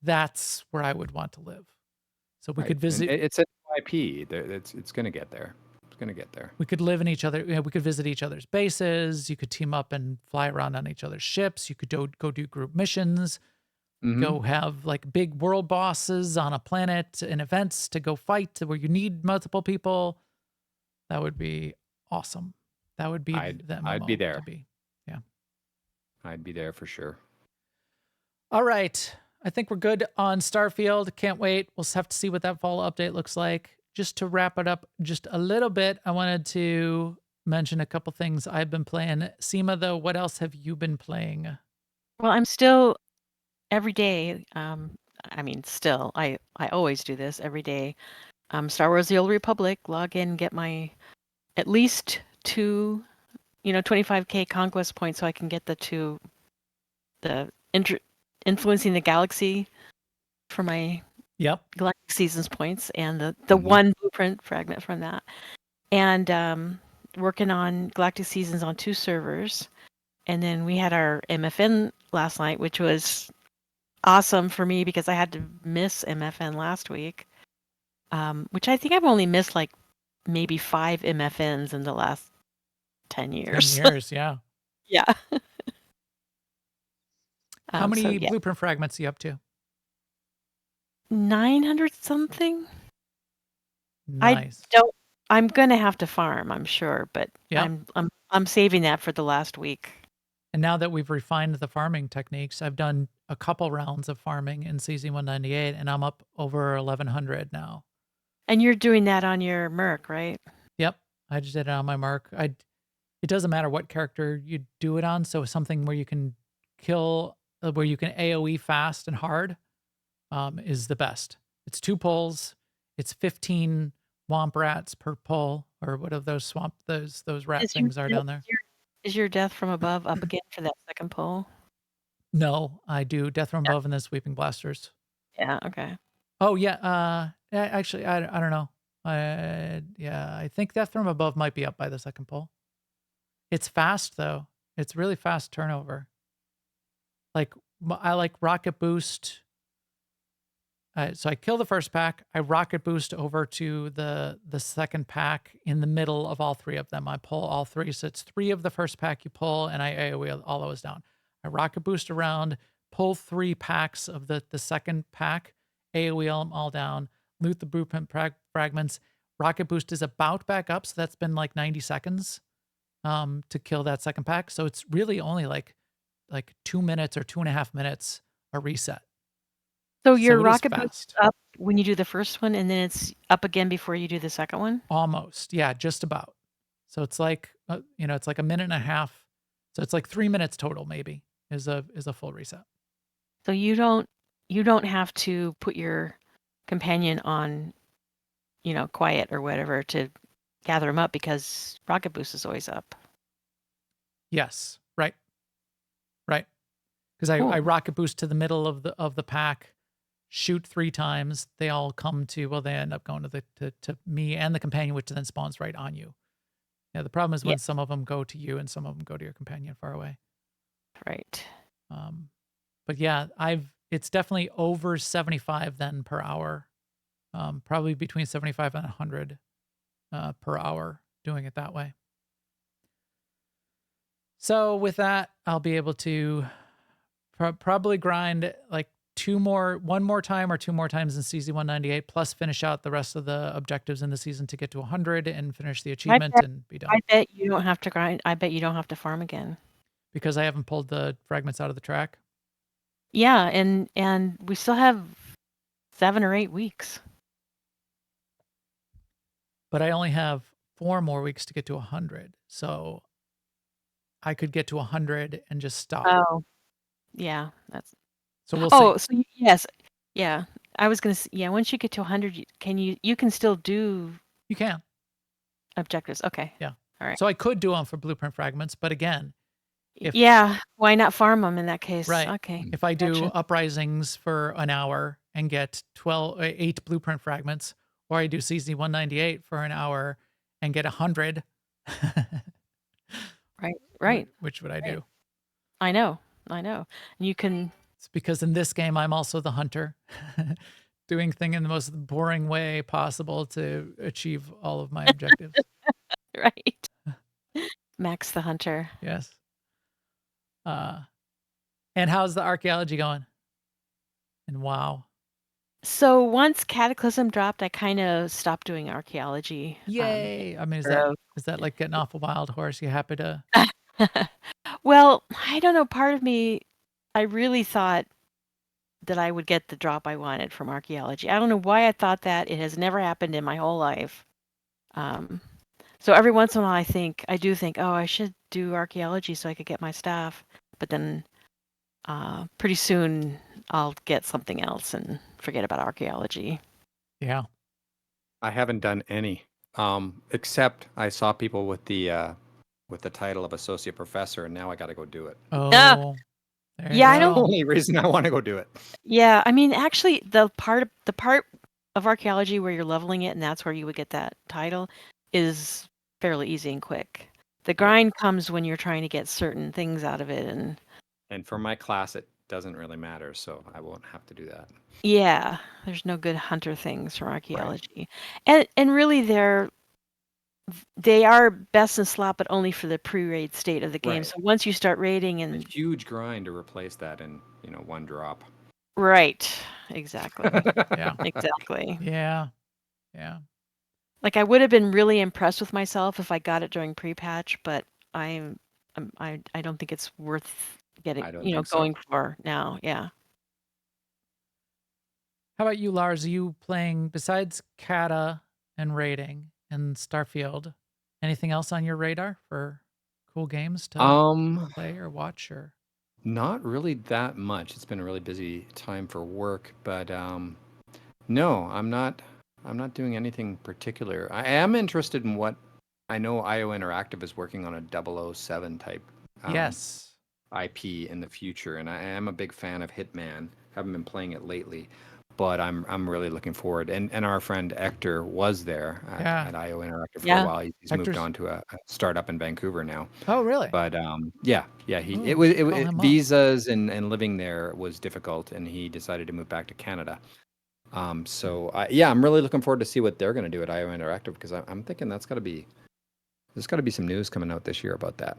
S1: that's where I would want to live. So we could visit.
S3: And it's an IP. It's going to get there. It's going to get there.
S1: We could live in each other. We could visit each other's bases. You could team up and fly around on each other's ships. You could go do group missions. Go have like big world bosses on a planet and events to go fight where you need multiple people. That would be awesome. That would be
S3: I'd be there.
S1: Yeah.
S3: I'd be there for sure.
S1: All right. I think we're good on Starfield. Can't wait. We'll have to see what that fall update looks like. Just to wrap it up just a little bit, I wanted to mention a couple things I've been playing. Sema, though, what else have you been playing?
S2: Well, I'm still every day. I always do this every day. Star Wars: The Old Republic. Log in, get my at least 2, 25k conquest points, so I can get the influencing the galaxy for my Galactic Seasons points, and the one blueprint fragment from that, and working on Galactic Seasons on 2 servers. And then we had our MFN last night, which was awesome for me because I had to miss MFN last week, which I think I've only missed like maybe 5 MFNs in the last 10 years.
S1: 10 years, yeah.
S2: Yeah.
S1: How many blueprint fragments are you up to?
S2: 900 something.
S1: Nice.
S2: I'm gonna have to farm, I'm sure, but I'm saving that for the last week.
S1: And now that we've refined the farming techniques, I've done a couple rounds of farming in CZ198, and I'm up over 1100 now.
S2: And you're doing that on your Merc, right?
S1: Yep, I just did it on my Merc. It doesn't matter what character you do it on, so something where you can kill, where you can AoE fast and hard, is the best. It's 2 pulls. It's 15 womp rats per pull, or what of those rat things are down there.
S2: Is your death from above up again for that second poll?
S1: No, I do Death from
S2: Yeah.
S1: Above and then Sweeping Blasters.
S2: Yeah. Okay.
S1: Oh yeah, actually, I don't know. Yeah, I think Death from Above might be up by the second poll. It's fast though. It's really fast turnover. Like I like Rocket Boost. So I kill the first pack. I Rocket Boost over to the second pack in the middle of all three of them. I pull all three, so it's 3 of the first pack you pull, and I AoE all those down. I Rocket Boost around, pull 3 packs of the second pack, AoE them all down, loot the blueprint fragments. Rocket Boost is about back up, so that's been like 90 seconds to kill that second pack. So it's really only like 2 minutes or 2.5 minutes a reset.
S2: So your
S1: it is
S2: rocket boost
S1: fast.
S2: up when you do the first one, and then it's up again before you do the second one?
S1: Almost. Yeah, just about. So it's like, it's like a minute and a half. So it's like 3 minutes total maybe is a full reset.
S2: So you don't have to put your companion on, quiet or whatever to gather them up because rocket boost is always up.
S1: Yes. Right. Right. Because I
S2: Cool.
S1: rocket boost to the middle of the pack, shoot 3 times. They all come to, they end up going to me and the companion, which then spawns right on you. Yeah, the problem is when some of them go to you and some of them go to your companion far away.
S2: Right.
S1: But yeah, it's definitely over 75 then per hour. Probably between 75 and 100 per hour doing it that way. So with that, I'll be able to probably grind like 1 more time or 2 more times in CZ198, plus finish out the rest of the objectives in the season to get to 100 and finish the achievement and be done.
S2: I bet you don't have to grind. I bet you don't have to farm again.
S1: Because I haven't pulled the fragments out of the track.
S2: Yeah, and we still have 7 or 8 weeks.
S1: But I only have 4 more weeks to get to 100. So I could get to 100 and just stop.
S2: Oh, yeah.
S1: So we'll see.
S2: So yes. Yeah. I was going to yeah, once you get to 100, you can still do
S1: You can.
S2: objectives. Okay.
S1: Yeah.
S2: All right.
S1: So I could do them for blueprint fragments, but again,
S2: why not farm them in that case?
S1: right.
S2: Okay.
S1: If I do
S2: Gotcha.
S1: uprisings for an hour and get 8 blueprint fragments, or I do CZ198 for an hour and get 100.
S2: Right.
S1: Which would I do?
S2: I know. And you can.
S1: It's because in this game, I'm also the hunter, doing things in the most boring way possible to achieve all of my objectives.
S2: Right. Max the hunter.
S1: Yes. And how's the archaeology going? And WoW.
S2: So once Cataclysm dropped, I kind of stopped doing archaeology.
S1: Yay! I mean, is that like getting off a wild horse? You happy to?
S2: Well, I don't know. Part of me, I really thought that I would get the drop I wanted from archaeology. I don't know why I thought that. It has never happened in my whole life. So every once in a while, I do think, oh, I should do archaeology so I could get my staff. But then pretty soon I'll get something else and forget about archaeology.
S1: Yeah.
S3: I haven't done any, except I saw people with the title of associate professor, and now I got to go do it.
S1: Oh,
S2: yeah, I
S3: That's
S2: don't.
S3: the only reason I want to go do it.
S2: Yeah, I mean, actually, the part of archaeology where you're leveling it, and that's where you would get that title, is fairly easy and quick. The grind comes when you're trying to get certain things out of it,
S3: And for my class, it doesn't really matter, so I won't have to do that.
S2: yeah, there's no good hunter things from archaeology, and really they are best in slot, but only for the pre-raid state of the game.
S3: Right.
S2: So once you start raiding and
S3: A huge grind to replace that in 1 drop.
S2: right, exactly,
S1: Yeah.
S2: exactly.
S1: Yeah.
S2: Like I would have been really impressed with myself if I got it during pre-patch, but I don't think it's worth getting,
S3: I don't think so.
S2: going for now. Yeah.
S1: How about you, Lars? Are you playing besides Kata and raiding and Starfield? Anything else on your radar for cool games to play or watch or?
S3: Not really that much. It's been a really busy time for work, but no, I'm not doing anything particular. I am interested in what I know IO Interactive is working on a 007 type
S1: Yes.
S3: IP in the future, and I am a big fan of Hitman. Haven't been playing it lately, but I'm really looking forward. And our friend Hector was there
S1: Yeah.
S3: at IO Interactive for a
S2: Yeah.
S3: while. He's moved
S1: Hector's-
S3: on to a startup in Vancouver now.
S1: Oh, really?
S3: But yeah, he
S1: Ooh, we should call him up.
S3: visas and living there was difficult, and he decided to move back to Canada. So yeah, I'm really looking forward to see what they're going to do at IO Interactive, because I'm thinking there's got to be some news coming out this year about that.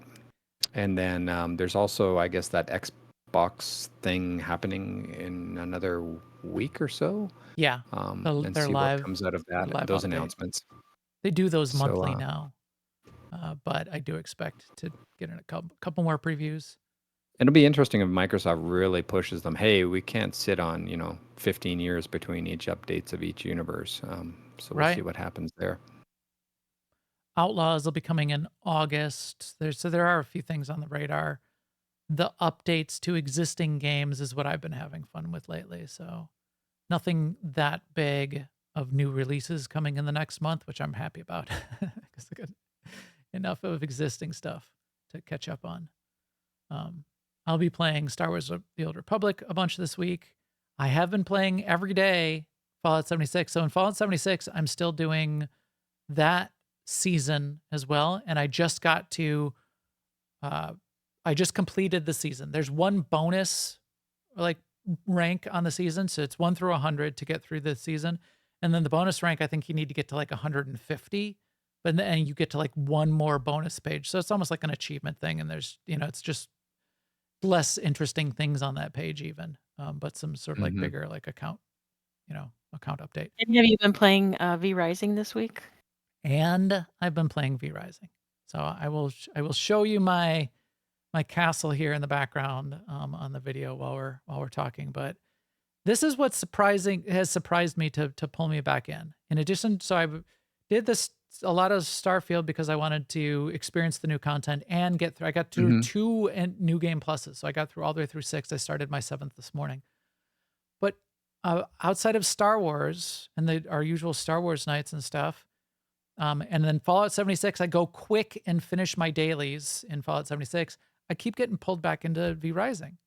S3: And then there's also, I guess, that Xbox thing happening in another week or so.
S1: Yeah.
S3: And
S1: They're
S3: see
S1: live.
S3: what comes out of that,
S1: live
S3: those
S1: update.
S3: announcements.
S1: They do those
S3: So,
S1: monthly now. But I do expect to get in a couple more previews.
S3: It'll be interesting if Microsoft really pushes them. Hey, we can't sit on 15 years between each updates of each universe. So we'll see
S1: Right.
S3: what happens there.
S1: Outlaws will be coming in August. There are a few things on the radar. The updates to existing games is what I've been having fun with lately. So nothing that big of new releases coming in the next month, which I'm happy about because I got enough of existing stuff to catch up on. I'll be playing Star Wars The Old Republic a bunch this week. I have been playing every day Fallout 76. So in Fallout 76, I'm still doing that season as well. And I just got to, I just completed the season. There's one bonus like rank on the season. So it's 1 through 100 to get through the season. And then the bonus rank, I think you need to get to like 150, but then you get to like one more bonus page. So it's almost like an achievement thing. And there's, it's just less interesting things on that page even, but some sort of like bigger like account update.
S2: And have you been playing V Rising this week?
S1: And I've been playing V Rising. So I will show you my castle here in the background on the video while we're talking. But this is what has surprised me to pull me back in. In addition, so I did this a lot of Starfield because I wanted to experience the new content and get through. I got through 2 new game pluses, so I got through all the way through 6. I started my 7th this morning. But outside of Star Wars and our usual Star Wars nights and stuff, and then Fallout 76, I go quick and finish my dailies in Fallout 76. I keep getting pulled back into V Rising.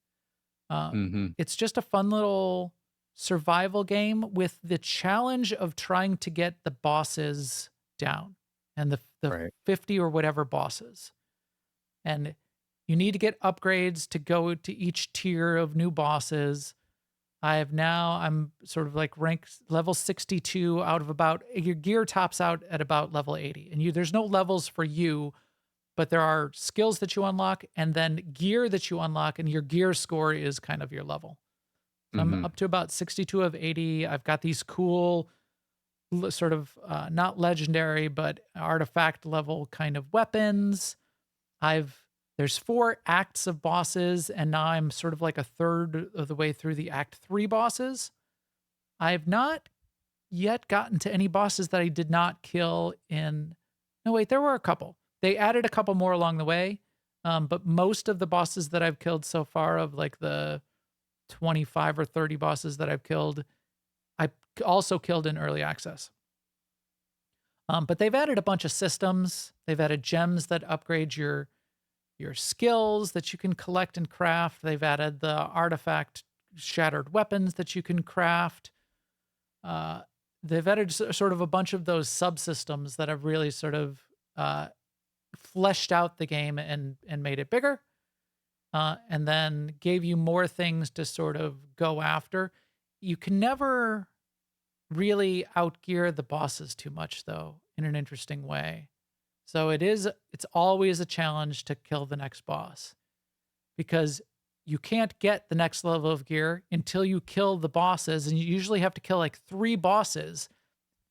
S1: It's just a fun little survival game with the challenge of trying to get the bosses down and the
S3: Right.
S1: 50 or whatever bosses. And you need to get upgrades to go to each tier of new bosses. I'm sort of like ranked level 62 out of about, your gear tops out at about level 80. And there's no levels for you, but there are skills that you unlock and then gear that you unlock, and your gear score is kind of your level. So I'm up to about 62 of 80. I've got these cool sort of not legendary, but artifact level kind of weapons. There's 4 acts of bosses, and now I'm sort of like a third of the way through the act 3 bosses. I have not yet gotten to any bosses that I did not kill in. No, wait, there were a couple. They added a couple more along the way. But most of the bosses that I've killed so far, of like the 25 or 30 bosses that I've killed, I also killed in early access. But they've added a bunch of systems. They've added gems that upgrade your skills that you can collect and craft. They've added the artifact shattered weapons that you can craft. They've added sort of a bunch of those subsystems that have really sort of fleshed out the game and made it bigger. And then gave you more things to sort of go after. You can never really outgear the bosses too much, though, in an interesting way. So it's always a challenge to kill the next boss, because you can't get the next level of gear until you kill the bosses, and you usually have to kill like 3 bosses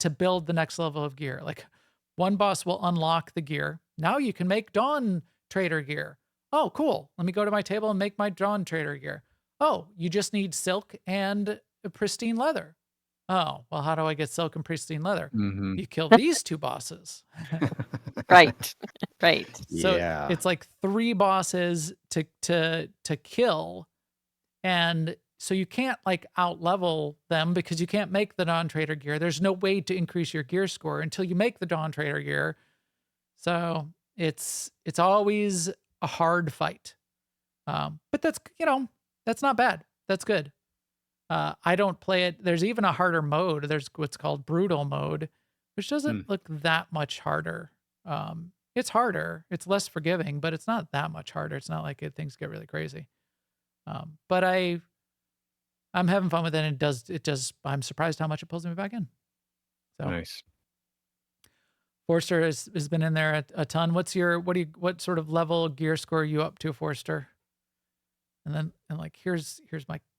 S1: to build the next level of gear. Like one boss will unlock the gear. Now you can make Dawn Trader gear. Oh, cool. Let me go to my table and make my Dawn Trader gear. Oh, you just need silk and pristine leather. Oh, well, how do I get silk and pristine leather? You kill these 2 bosses.
S2: Right. Right.
S1: So
S3: Yeah.
S1: it's like 3 bosses to kill. And so you can't like out level them because you can't make the Dawn Trader gear. There's no way to increase your gear score until you make the Dawn Trader gear. So it's always a hard fight. But that's, that's not bad. That's good. I don't play it. There's even a harder mode. There's what's called brutal mode, which doesn't look that much harder. It's harder. It's less forgiving, but it's not that much harder. It's not like things get really crazy. But I'm having fun with it. And it does. I'm surprised how much it pulls me back in. So
S3: Nice.
S1: Forster has been in there a ton. What sort of level gear score are you up to, Forster? And like, here's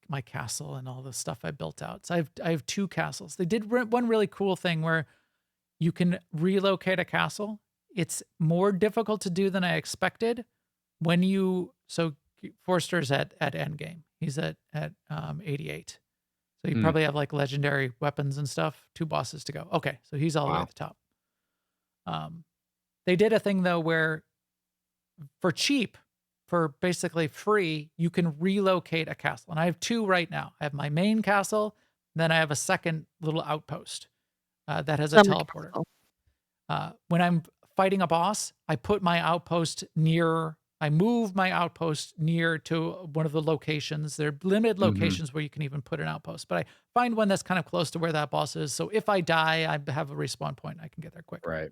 S1: my castle and all the stuff I built out. So I have 2 castles. They did one really cool thing where you can relocate a castle. It's more difficult to do than I expected. So Forster's at endgame. He's at 88. So you probably have like legendary weapons and stuff. 2 bosses to go. Okay, so he's all the way at the top. They did a thing though where for cheap, for basically free, you can relocate a castle. And I have 2 right now. I have my main castle, then I have a second little outpost that has a teleporter. When I'm fighting a boss, I move my outpost near to one of the locations. There are limited locations where you can even put an outpost, but I find one that's kind of close to where that boss is. So if I die, I have a respawn point. I can get there quick.
S3: Right.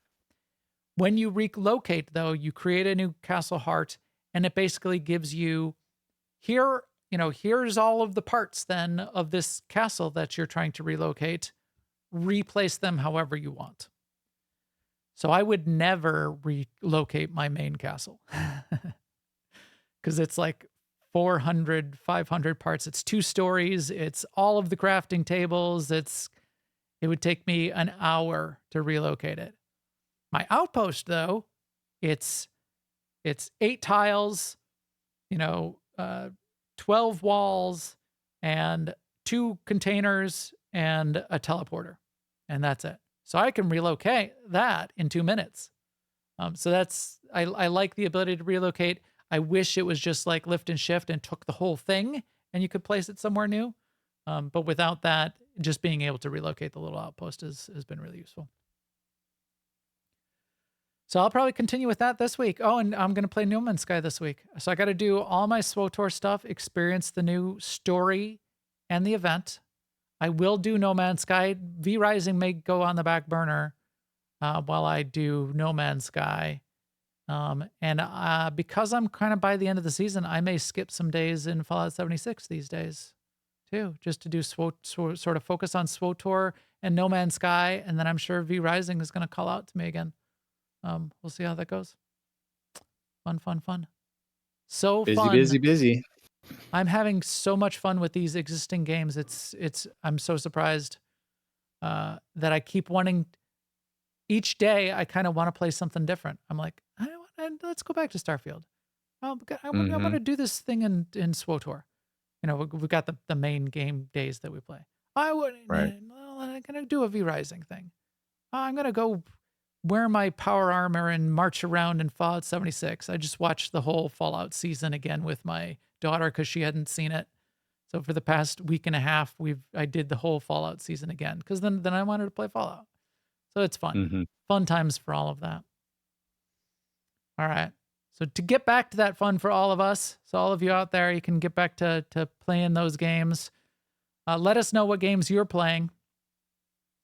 S1: When you relocate, though, you create a new castle heart, and it basically gives you here's all of the parts then of this castle that you're trying to relocate. Replace them however you want. So I would never relocate my main castle because it's like 400, 500 parts. It's 2 stories. It's all of the crafting tables. It would take me an hour to relocate it. My outpost, though, it's 8 tiles, 12 walls and 2 containers and a teleporter. And that's it. So I can relocate that in 2 minutes. So I like the ability to relocate. I wish it was just like lift and shift and took the whole thing and you could place it somewhere new. But without that, just being able to relocate the little outpost has been really useful. So I'll probably continue with that this week. Oh, and I'm going to play No Man's Sky this week. So I got to do all my SWTOR stuff, experience the new story and the event. I will do No Man's Sky. V-Rising may go on the back burner while I do No Man's Sky. And because I'm kind of by the end of the season, I may skip some days in Fallout 76 these days too, just to do sort of focus on SWTOR and No Man's Sky. And then I'm sure V-Rising is going to call out to me again. We'll see how that goes. Fun. So fun.
S3: Busy.
S1: I'm having so much fun with these existing games. I'm so surprised that I keep wanting. Each day, I kind of want to play something different. I'm like, let's go back to Starfield. I want to do this thing in SWTOR. We've got the main game days that we play. I'm gonna do a V-Rising thing. I'm gonna go wear my power armor and march around in Fallout 76. I just watched the whole Fallout season again with my daughter because she hadn't seen it. So for the past week and a half, I did the whole Fallout season again because then I wanted to play Fallout. So it's fun. Fun times for all of that. All right. So to get back to that fun for all of us, so all of you out there, you can get back to playing those games. Let us know what games you're playing.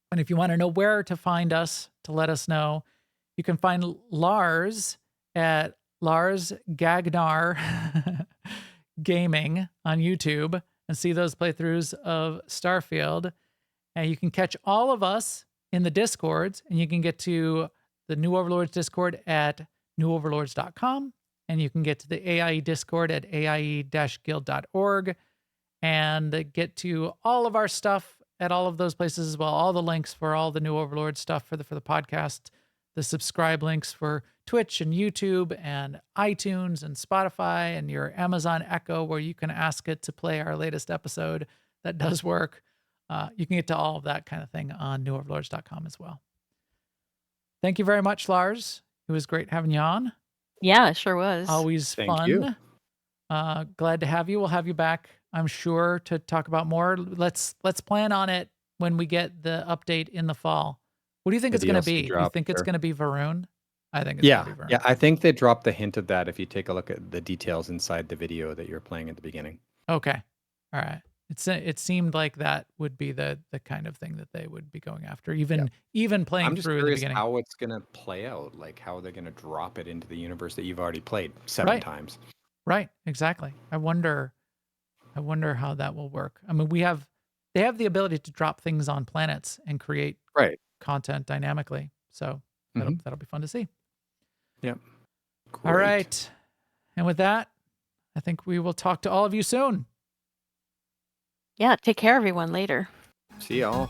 S1: And if you want to know where to find us, to let us know, you can find Lars at Lars Gagner Gaming on YouTube and see those playthroughs of Starfield. And you can catch all of us in the Discords, and you can get to the New Overlords Discord at newoverlords.com, and you can get to the AIE Discord at aie-guild.org, and get to all of our stuff at all of those places as well. All the links for all the New Overlord stuff for the podcast, the subscribe links for Twitch and YouTube and iTunes and Spotify and your Amazon Echo, where you can ask it to play our latest episode. That does work. You can get to all of that kind of thing on newoverlords.com as well. Thank you very much, Lars. It was great having you on.
S2: Yeah, it sure was.
S1: Always fun.
S3: You.
S1: Glad to have you. We'll have you back, I'm sure, to talk about more. Let's plan on it when we get the update in the fall. What do you think it's going to be? Do you think it's going to be Varun? I think it's
S3: Yeah,
S1: gonna be very
S3: yeah. I
S1: important.
S3: think they dropped the hint of that if you take a look at the details inside the video that you're playing at the beginning.
S1: Okay. All right. It seemed like that would be the kind of thing that they would be going after, even playing
S3: I'm just
S1: through in the
S3: curious
S1: beginning.
S3: how it's gonna play out, like how they're gonna drop it into the universe that you've already played 7
S1: Right.
S3: times.
S1: Right. Exactly. I wonder how that will work. I mean, they have the ability to drop things on planets and create
S3: Right.
S1: content dynamically. So that'll be fun to see.
S3: Yep.
S1: All
S3: Great.
S1: right. And with that, I think we will talk to all of you soon.
S2: Yeah, take care, everyone, later.
S3: See y'all.